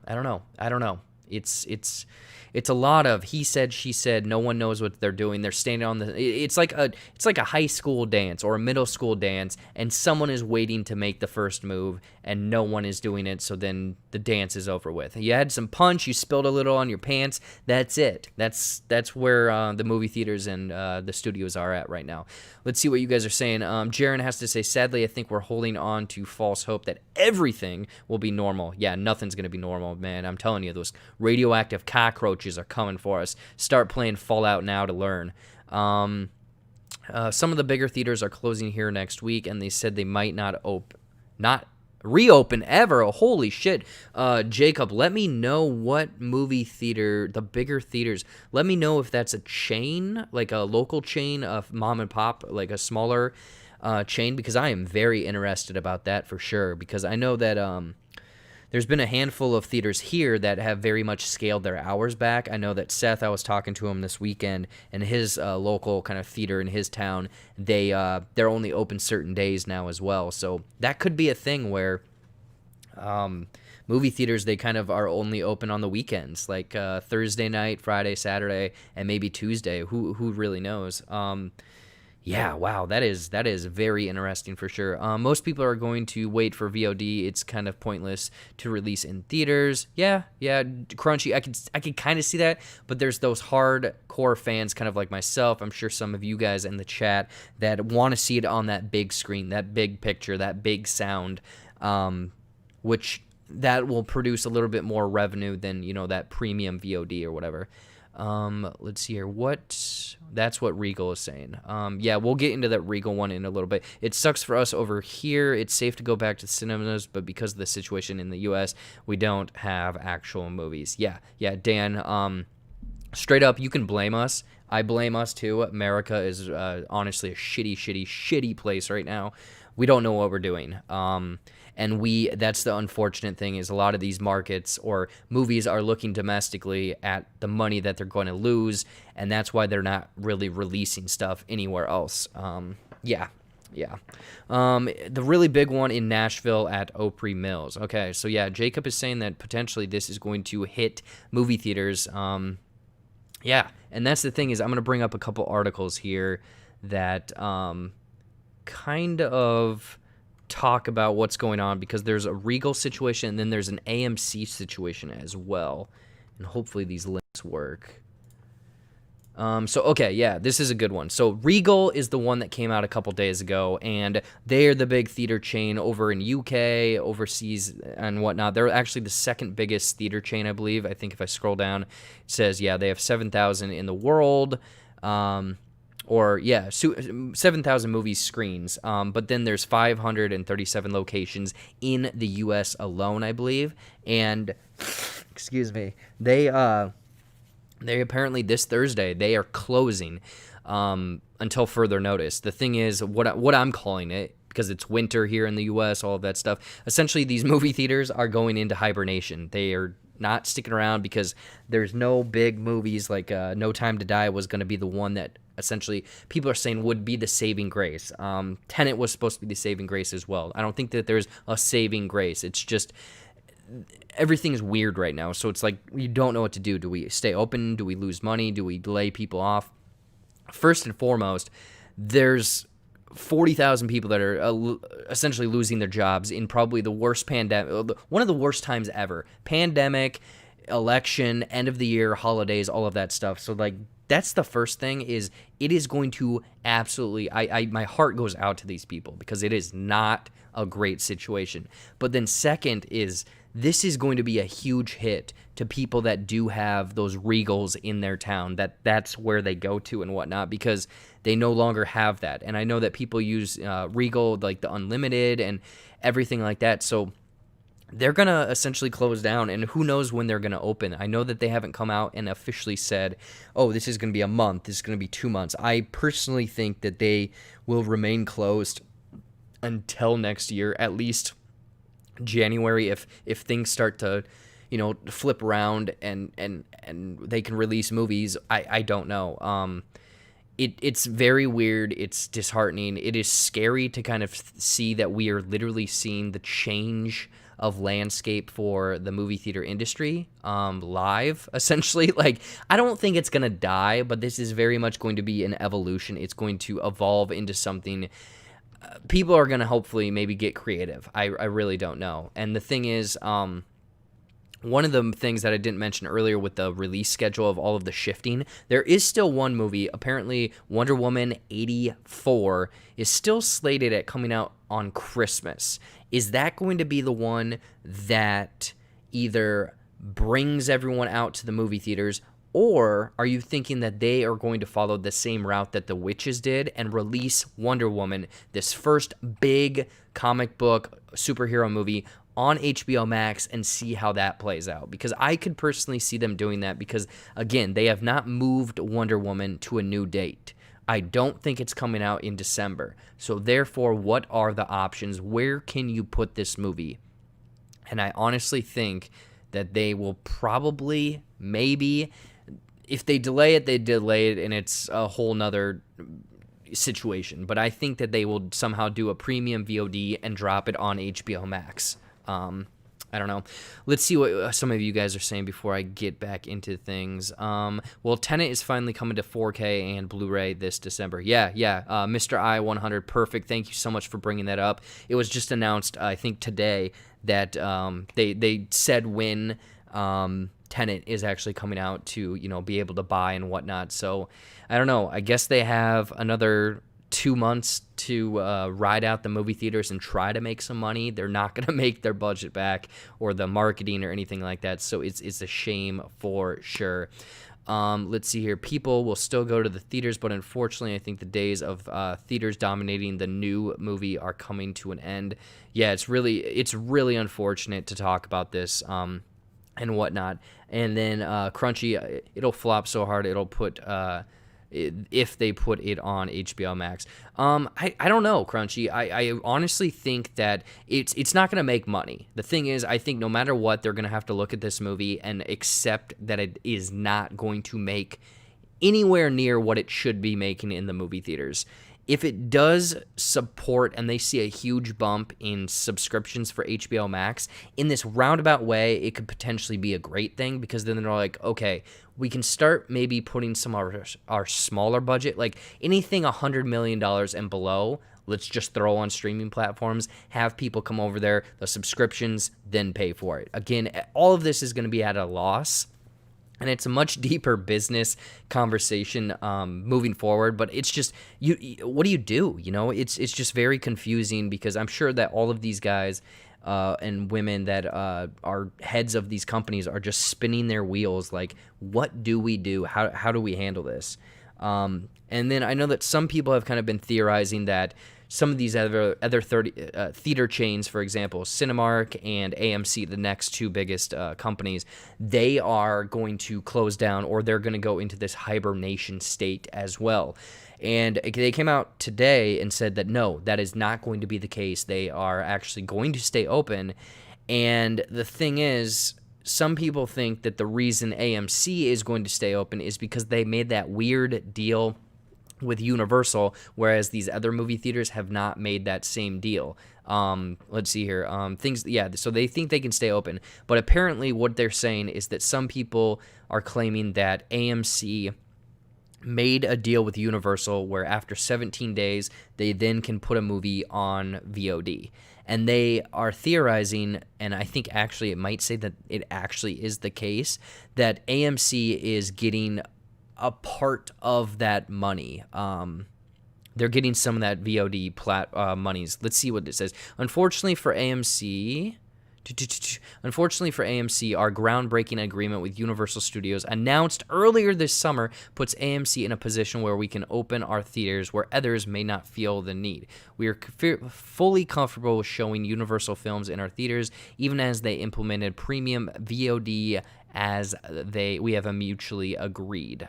It's a lot of he said, she said. No one knows what they're doing. They're standing on the. It's like a high school dance or a middle school dance, and someone is waiting to make the first move, and no one is doing it. So then the dance is over with. You had some punch. You spilled a little on your pants. That's it. That's where the movie theaters and the studios are at right now. Let's see what you guys are saying. Jaron has to say, sadly, I think we're holding on to false hope that everything will be normal. Yeah, nothing's gonna be normal, man. I'm telling you, those radioactive cockroaches are coming for us. Start playing Fallout now to learn. Some of the bigger theaters are closing here next week, and they said they might not reopen ever. Oh, holy shit. Jacob, let me know what movie theater, the bigger theaters, let me know if that's a chain, like a local chain of mom and pop, like a smaller chain, because I am very interested about that for sure, because I know that there's been a handful of theaters here that have very much scaled their hours back. I know that Seth, I was talking to him this weekend, and his local kind of theater in his town, they're only open certain days now as well. So that could be a thing where movie theaters, they kind of are only open on the weekends, like Thursday night, Friday, Saturday, and maybe Tuesday. Who really knows? Yeah, wow, that is very interesting for sure. Most people are going to wait for VOD. It's kind of pointless to release in theaters. Yeah, crunchy. I could kind of see that, but there's those hardcore fans, kind of like myself. I'm sure some of you guys in the chat that want to see it on that big screen, that big picture, that big sound, which that will produce a little bit more revenue than that premium VOD or whatever. Let's see here. That's what Regal is saying. Yeah, we'll get into that Regal one in a little bit. It sucks for us over here. It's safe to go back to the cinemas, but because of the situation in the U.S., we don't have actual movies. Yeah, Dan, straight up, you can blame us. I blame us too. America is honestly a shitty place right now. We don't know what we're doing. And that's the unfortunate thing, is a lot of these markets or movies are looking domestically at the money that they're going to lose, and that's why they're not really releasing stuff anywhere else. The really big one in Nashville at Opry Mills. Okay, so yeah, Jacob is saying that potentially this is going to hit movie theaters. Yeah, and that's the thing, is I'm going to bring up a couple articles here that kind of talk about what's going on, because there's a Regal situation and then there's an AMC situation as well, and hopefully these links work. This is a good one. So Regal is the one that came out a couple days ago, and they're the big theater chain over in UK, overseas, and whatnot. They're actually the second biggest theater chain, I believe. I think if I scroll down, it says, they have 7,000 in the world. 7,000 movie screens, but then there's 537 locations in the U.S. alone, I believe, and, excuse me, they apparently this Thursday, they are closing until further notice. The thing is, what I'm calling it, because it's winter here in the U.S., all of that stuff, essentially these movie theaters are going into hibernation. They are not sticking around because there's no big movies like No Time to Die was going to be the one that essentially people are saying would be the saving grace. Tenet was supposed to be the saving grace as well. I don't think that there's a saving grace. It's just everything's weird right now. So it's like we don't know what to do. Do we stay open? Do we lose money? Do we lay people off? First and foremost, there's 40,000 people that are essentially losing their jobs in probably the worst pandemic, one of the worst times ever. Pandemic, election, end of the year, holidays, all of that stuff. So like that's the first thing, is it is going to absolutely, my heart goes out to these people because it is not a great situation. But then second is, this is going to be a huge hit to people that do have those Regals in their town, that's where they go to and whatnot, because they no longer have that. And I know that people use Regal, like the Unlimited and everything like that. So they're going to essentially close down, and who knows when they're going to open. I know that they haven't come out and officially said, oh, this is going to be a month, this is going to be 2 months. I personally think that they will remain closed until next year, at least January, if things start to, flip around and they can release movies. I don't know. It's very weird. It's disheartening. It is scary to kind of see that we are literally seeing the change of landscape for the movie theater industry live, essentially. Like, I don't think it's going to die, but this is very much going to be an evolution. It's going to evolve into something. People are going to hopefully maybe get creative. I really don't know. And the thing is, one of the things that I didn't mention earlier with the release schedule of all of the shifting, there is still one movie. Apparently, Wonder Woman 84 is still slated at coming out on Christmas. Is that going to be the one that either brings everyone out to the movie theaters, or are you thinking that they are going to follow the same route that the Witches did and release Wonder Woman, this first big comic book superhero movie, on HBO Max and see how that plays out? Because I could personally see them doing that, because, again, they have not moved Wonder Woman to a new date. I don't think it's coming out in December. So, therefore, what are the options? Where can you put this movie? And I honestly think that they will probably, maybe, if they delay it, they delay it, and it's a whole nother situation. But I think that they will somehow do a premium VOD and drop it on HBO Max. I don't know. Let's see what some of you guys are saying before I get back into things. Well, Tenet is finally coming to 4K and Blu-ray this December. Yeah. Mr. I-100, perfect. Thank you so much for bringing that up. It was just announced, I think, today that they said when Tenet is actually coming out to, be able to buy and whatnot. So, I don't know. I guess they have another 2 months to ride out the movie theaters and try to make some money. They're not going to make their budget back or the marketing or anything like that, so it's a shame for sure. Let's see here. People will still go to the theaters, but unfortunately, I think the days of theaters dominating the new movie are coming to an end. Yeah, it's really unfortunate to talk about this and whatnot. And then Crunchy, it'll flop so hard it'll put... if they put it on HBO Max. I don't know, Crunchy. I honestly think that it's not going to make money. The thing is, I think no matter what, they're going to have to look at this movie and accept that it is not going to make anywhere near what it should be making in the movie theaters. If it does support and they see a huge bump in subscriptions for HBO Max, in this roundabout way, it could potentially be a great thing, because then they're like, okay, we can start maybe putting some of our smaller budget, like anything $100 million and below, let's just throw on streaming platforms, have people come over there, the subscriptions, then pay for it. Again, all of this is going to be at a loss. And it's a much deeper business conversation moving forward, but it's just what do you do? It's just very confusing, because I'm sure that all of these guys and women that are heads of these companies are just spinning their wheels. Like, what do we do? How do we handle this? And then I know that some people have kind of been theorizing that some of these other theater chains, for example, Cinemark and AMC, the next two biggest companies, they are going to close down, or they're going to go into this hibernation state as well. And they came out today and said that no, that is not going to be the case. They are actually going to stay open. And the thing is, some people think that the reason AMC is going to stay open is because they made that weird deal with Universal, whereas these other movie theaters have not made that same deal. Let's see here. So they think they can stay open, but apparently what they're saying is that some people are claiming that AMC made a deal with Universal where after 17 days, they then can put a movie on VOD. And they are theorizing, and I think actually it might say that it actually is the case, that AMC is getting a part of that money. They're getting some of that VOD monies. Let's see what it says. Unfortunately for AMC, our groundbreaking agreement with Universal Studios announced earlier this summer puts AMC in a position where we can open our theaters where others may not feel the need. We are fully comfortable with showing Universal films in our theaters, even as they implemented premium VOD as we have a mutually agreed.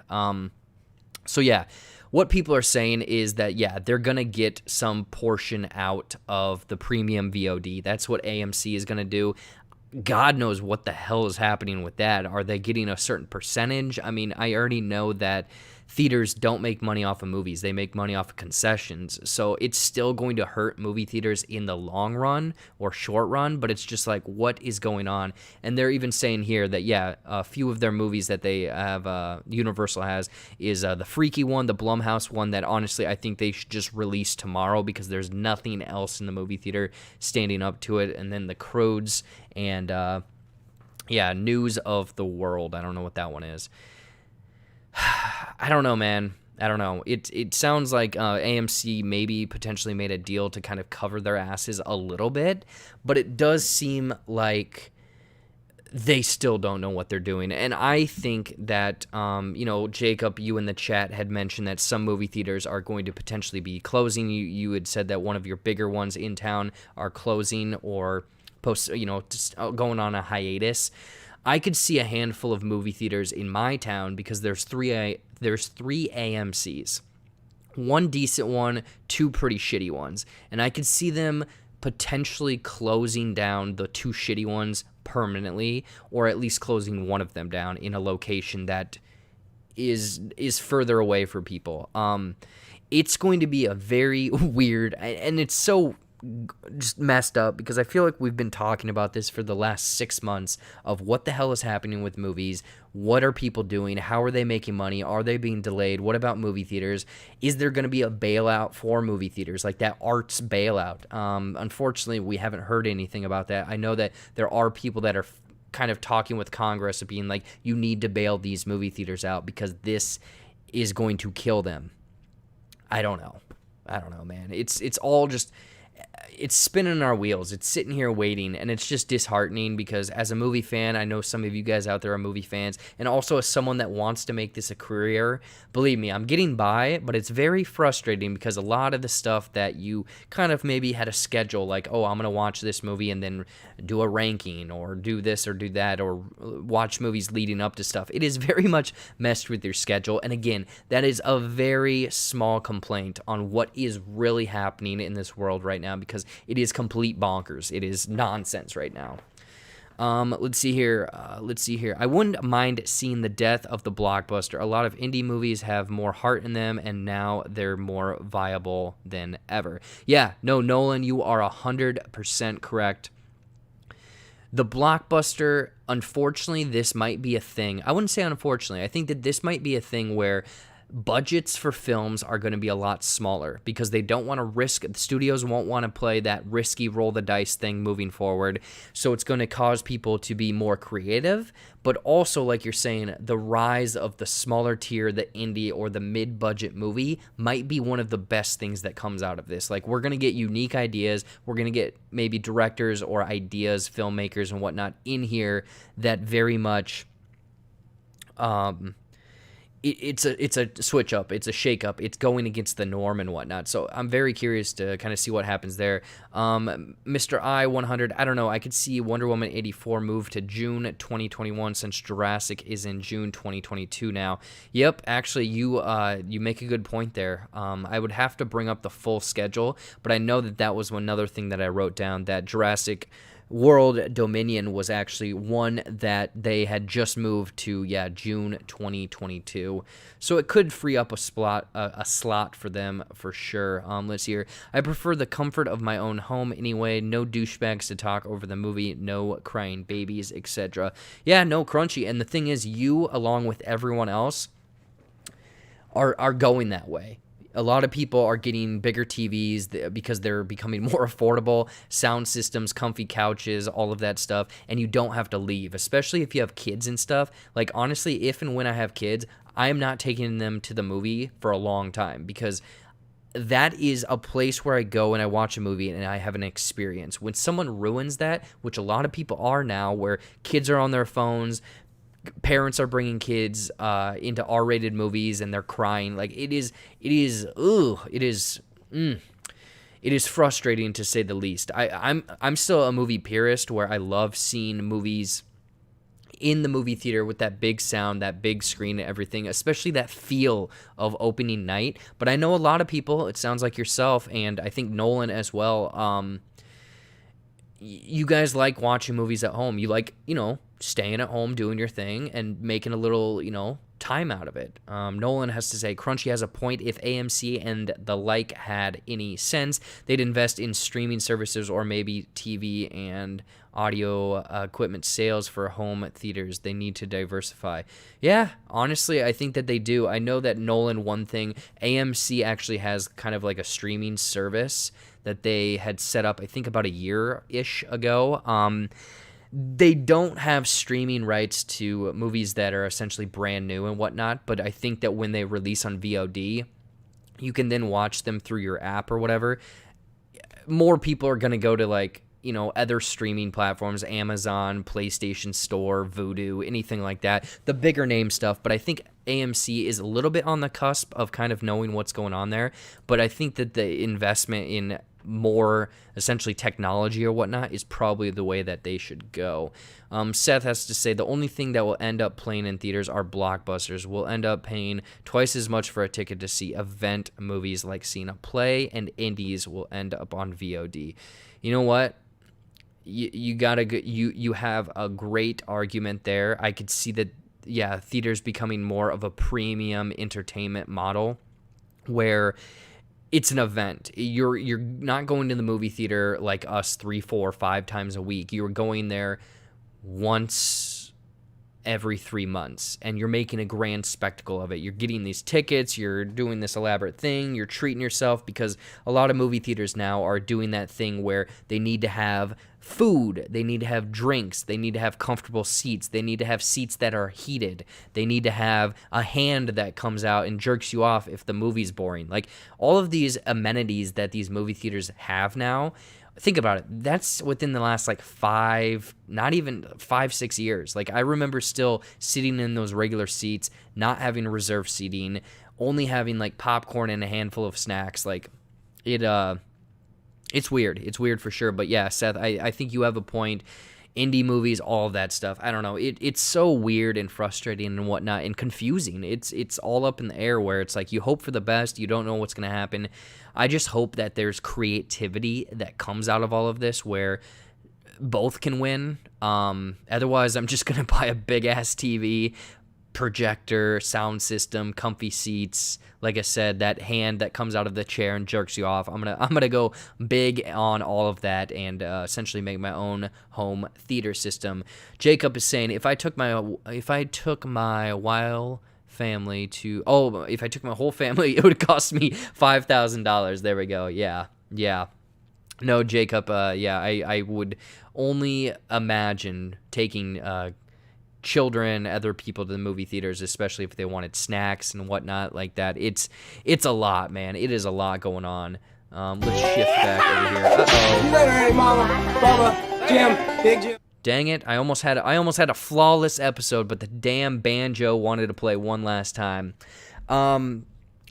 So yeah, what people are saying is that, yeah, they're going to get some portion out of the premium VOD. That's what AMC is going to do. God knows what the hell is happening with that. Are they getting a certain percentage? I mean, I already know that theaters don't make money off of movies. They make money off of concessions. So it's still going to hurt movie theaters in the long run or short run, but it's just like, what is going on? And they're even saying here that, yeah, a few of their movies that they have, Universal has, is the Freaky one, the Blumhouse one, that honestly I think they should just release tomorrow because there's nothing else in the movie theater standing up to it. And then the Crows and, News of the World. I don't know what that one is. I don't know, man. I don't know. It sounds like AMC maybe potentially made a deal to kind of cover their asses a little bit, but it does seem like they still don't know what they're doing. And I think that, Jacob, you in the chat had mentioned that some movie theaters are going to potentially be closing. You had said that one of your bigger ones in town are closing or just going on a hiatus. I could see a handful of movie theaters in my town because there's three AMCs. One decent one, two pretty shitty ones. And I could see them potentially closing down the two shitty ones permanently, or at least closing one of them down in a location that is further away for people. It's going to be a very weird, and it's so just messed up, because I feel like we've been talking about this for the last 6 months of what the hell is happening with movies. What are people doing? How are they making money? Are they being delayed? What about movie theaters? Is there going to be a bailout for movie theaters, like that arts bailout? Unfortunately, we haven't heard anything about that. I know that there are people that are kind of talking with Congress of being like, you need to bail these movie theaters out because this is going to kill them. I don't know, man. It's all just, it's spinning our wheels. It's sitting here waiting, and it's just disheartening because as a movie fan, I know some of you guys out there are movie fans, and also as someone that wants to make this a career, believe me, I'm getting by, but it's very frustrating because a lot of the stuff that you kind of maybe had a schedule, like, oh, I'm going to watch this movie and then do a ranking or do this or do that or watch movies leading up to stuff. It is very much messed with your schedule, and again, that is a very small complaint on what is really happening in this world right now, because it is complete bonkers. It is nonsense right now. Let's see here. I wouldn't mind seeing the death of the blockbuster. A lot of indie movies have more heart in them, and now they're more viable than ever. Yeah, no, Nolan, you are 100% correct. The blockbuster, unfortunately, this might be a thing. I wouldn't say unfortunately. I think that this might be a thing where budgets for films are going to be a lot smaller because they don't want to risk, the studios won't want to play that risky roll the dice thing moving forward. So it's going to cause people to be more creative, but also, like you're saying, the rise of the smaller tier, the indie or the mid-budget movie might be one of the best things that comes out of this. Like, we're going to get unique ideas. We're going to get maybe directors or ideas, filmmakers and whatnot in here that very much, it's a switch up, it's a shake up, it's going against the norm and whatnot. So I'm very curious to kind of see what happens there. Mr. I-100, I don't know, I could see Wonder Woman 84 move to June 2021 since Jurassic is in June 2022 now. Yep, actually, you make a good point there. I would have to bring up the full schedule, but I know that was another thing that I wrote down, that Jurassic World Dominion was actually one that they had just moved to, June 2022. So it could free up a slot for them for sure. Let's see here. I prefer the comfort of my own home anyway. No douchebags to talk over the movie. No crying babies, etc. Yeah, no crunchy. And the thing is, you, along with everyone else, are going that way. A lot of people are getting bigger TVs because they're becoming more affordable, sound systems, comfy couches, all of that stuff, and you don't have to leave, especially if you have kids and stuff. Like, honestly, if and when I have kids, I am not taking them to the movie for a long time because that is a place where I go and I watch a movie and I have an experience. When someone ruins that, which a lot of people are now, where kids are on their phones, parents are bringing kids into R-rated movies and they're crying. Like, it is frustrating to say the least. I'm still a movie purist where I love seeing movies in the movie theater with that big sound, that big screen and everything, especially that feel of opening night. But I know a lot of people, it sounds like yourself, and I think Nolan as well, you guys like watching movies at home. You like, staying at home, doing your thing, and making a little, time out of it. Nolan has to say, Crunchy has a point. If AMC and the like had any sense, they'd invest in streaming services or maybe TV and audio equipment sales for home theaters. They need to diversify. Yeah, honestly, I think that they do. I know that Nolan, one thing, AMC actually has kind of like a streaming service that they had set up, I think about a year-ish ago. They don't have streaming rights to movies that are essentially brand new and whatnot, but I think that when they release on VOD, you can then watch them through your app or whatever. More people are going to go to other streaming platforms, Amazon, PlayStation Store, Vudu, anything like that, the bigger name stuff. But I think AMC is a little bit on the cusp of kind of knowing what's going on there. But I think that the investment in more essentially technology or whatnot is probably the way that they should go. Seth has to say, the only thing that will end up playing in theaters are blockbusters. We'll end up paying twice as much for a ticket to see event movies like seeing a play, and indies will end up on VOD. You know what? You have a great argument there. I could see that, theaters becoming more of a premium entertainment model where it's an event. You're not going to the movie theater like us 3, 4, 5 times a week. You're going there once every 3 months, and you're making a grand spectacle of it. You're getting these tickets, you're doing this elaborate thing, you're treating yourself, because a lot of movie theaters now are doing that thing where they need to have food, they need to have drinks, they need to have comfortable seats, they need to have seats that are heated, they need to have a hand that comes out and jerks you off if the movie's boring. Like, all of these amenities that these movie theaters have now, think about it, that's within the last like 5, not even 5, 6 years. Like, I remember still sitting in those regular seats, not having reserved seating, only having like popcorn and a handful of snacks. Like, it's weird. It's weird for sure. But yeah, Seth, I think you have a point. Indie movies, all of that stuff. I don't know. It's so weird and frustrating and whatnot and confusing. It's all up in the air where it's like you hope for the best. You don't know what's going to happen. I just hope that there's creativity that comes out of all of this where both can win. Otherwise, I'm just going to buy a big-ass TV, projector, sound system, comfy seats. Like I said, that hand that comes out of the chair and jerks you off. I'm gonna go big on all of that and essentially make my own home theater system. Jacob is saying, if I took my family to, if I took my whole family, it would cost me $5,000. There we go. Yeah. No, Jacob. I would only imagine taking children, other people to the movie theaters, especially if they wanted snacks and whatnot like that. It's a lot, man. It is a lot going on. Let's shift back over here. Uh-oh. You later, hey, Mama, Bubba, Jim, Big Jim. Dang it. I almost had a flawless episode, but the damn banjo wanted to play one last time.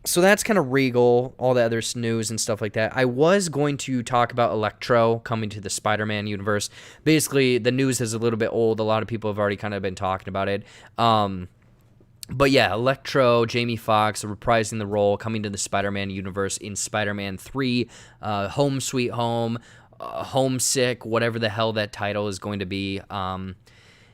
So that's kind of Regal, all the other news and stuff like that. I was going to talk about Electro coming to the Spider-Man universe. Basically, the news is a little bit old. A lot of people have already kind of been talking about it. But yeah, Electro, Jamie Foxx reprising the role, coming to the Spider-Man universe in Spider-Man 3, Home Sweet Home, Homesick, whatever the hell that title is going to be.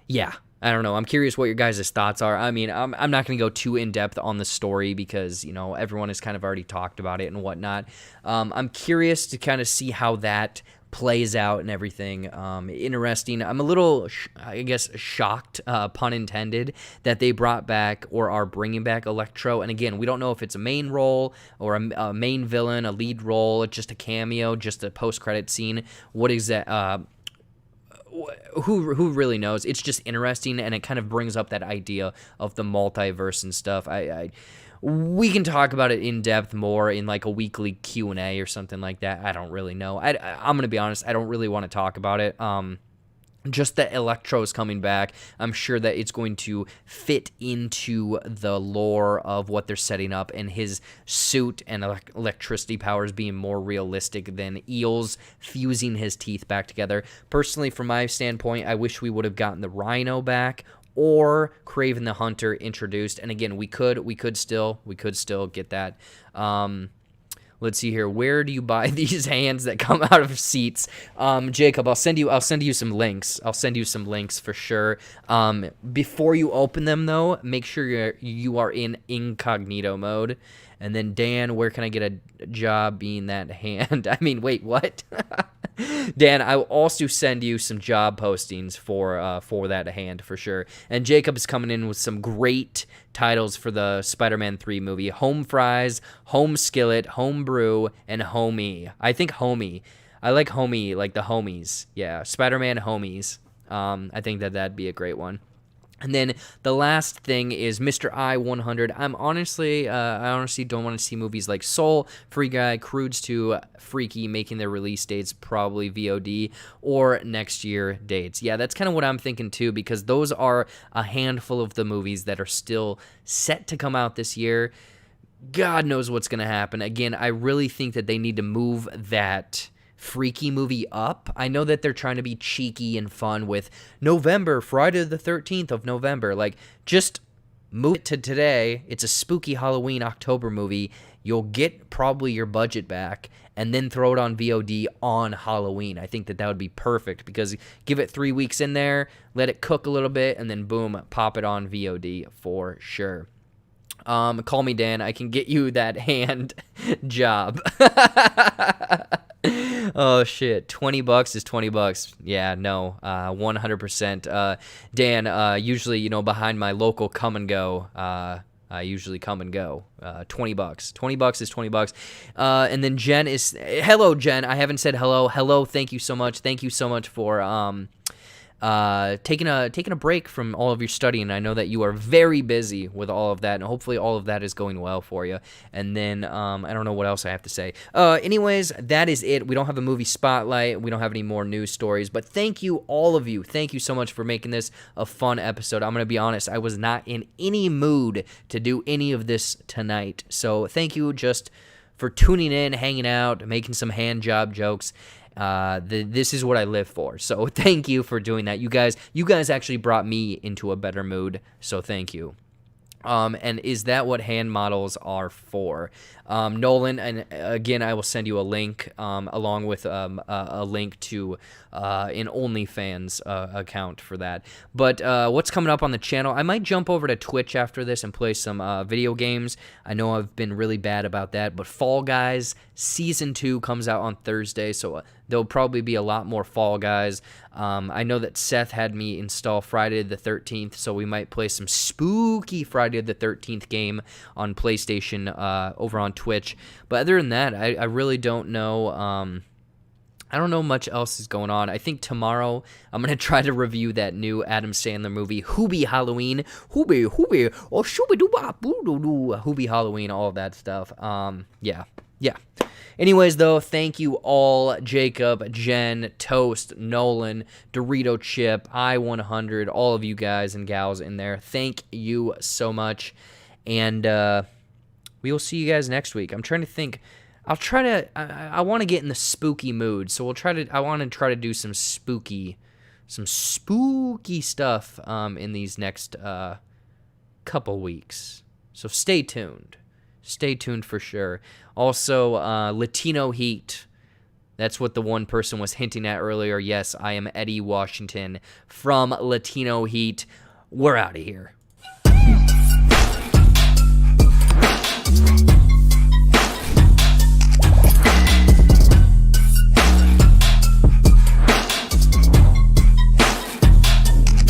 Yeah. I don't know. I'm curious what your guys' thoughts are. I mean, I'm not going to go too in-depth on the story because, everyone has kind of already talked about it and whatnot. I'm curious to kind of see how that plays out and everything. Interesting. I'm a little, shocked, pun intended, that they brought back or are bringing back Electro. And again, we don't know if it's a main role or a main villain, a lead role, just a cameo, just a post-credit scene. What is that? Who really knows? It's just interesting, and it kind of brings up that idea of the multiverse and stuff. We can talk about it in depth more in like a weekly Q&A or something like that. I don't really know. I'm gonna be honest. I don't really want to talk about it. Just that Electro's coming back, I'm sure that it's going to fit into the lore of what they're setting up, and his suit and electricity powers being more realistic than Eels fusing his teeth back together. Personally, from my standpoint, I wish we would have gotten the Rhino back or Kraven the Hunter introduced. And again, we could still get that. Let's see here. Where do you buy these hands that come out of seats? Jacob, I'll send you some links. I'll send you some links for sure. Before you open them, though, make sure you are in incognito mode. And then, Dan, where can I get a job being that hand? I mean, wait, what? Dan, I will also send you some job postings for that hand for sure. And Jacob is coming in with some great titles for the Spider-Man 3 movie: Home Fries, Home Skillet, Home Brew, and Homie. I think Homie. I like Homie, like the homies. Yeah, Spider-Man homies. I think that'd be a great one. And then the last thing is Mr. I-100. I honestly don't want to see movies like Soul, Free Guy, Crudes 2, Freaky making their release dates probably VOD or next year dates. Yeah, that's kind of what I'm thinking too, because those are a handful of the movies that are still set to come out this year. God knows what's going to happen. Again, I really think that they need to move that Freaky movie up. I know that they're trying to be cheeky and fun with November, Friday the 13th of November. Like, just move it to today. It's a spooky Halloween October movie. You'll get probably your budget back and then throw it on VOD on Halloween. I think that would be perfect, because give it 3 weeks in there, let it cook a little bit, and then boom, pop it on VOD for sure. Call me Dan. I can get you that hand job. Oh shit, $20 is $20. Yeah, no, 100%. Dan, usually, behind my local come and go, I usually come and go. $20. $20 is $20. And then Jen is, hello Jen. I haven't said hello. Hello, thank you so much. Thank you so much for taking a break from all of your studying. I know that you are very busy with all of that, and hopefully all of that is going well for you. And then I don't know what else I have to say. Anyways, that is it. We don't have a movie spotlight. We don't have any more news stories. But thank you, all of you. Thank you so much for making this a fun episode. I'm gonna be honest. I was not in any mood to do any of this tonight. So thank you just for tuning in, hanging out, making some hand job jokes. This is what I live for. So thank you for doing that. You guys actually brought me into a better mood. So thank you. And is that what hand models are for? Nolan, and again, I will send you a link, along with a link to an OnlyFans account for that. But what's coming up on the channel? I might jump over to Twitch after this and play some video games. I know I've been really bad about that, but Fall Guys Season 2 comes out on Thursday, so there'll probably be a lot more Fall Guys. I know that Seth had me install Friday the 13th, so we might play some spooky Friday the 13th game on PlayStation over on Twitch. But other than that, I really don't know. I don't know much else is going on. I think tomorrow I'm going to try to review that new Adam Sandler movie, Hoobie Halloween. Hoobie, oh, shooby-doo-bop-boo-doo-doo. Hoobie Halloween, all of that stuff. Yeah. Anyways, though, thank you all, Jacob, Jen, Toast, Nolan, Dorito Chip, I-100, all of you guys and gals in there. Thank you so much, and we will see you guys next week. I'm trying to think. I want to get in the spooky mood, so I want to try to do some spooky stuff in these next couple weeks. So stay tuned. Stay tuned for sure. Also, Latino Heat. That's what the one person was hinting at earlier. Yes, I am Eddie Washington from Latino Heat. We're out of here.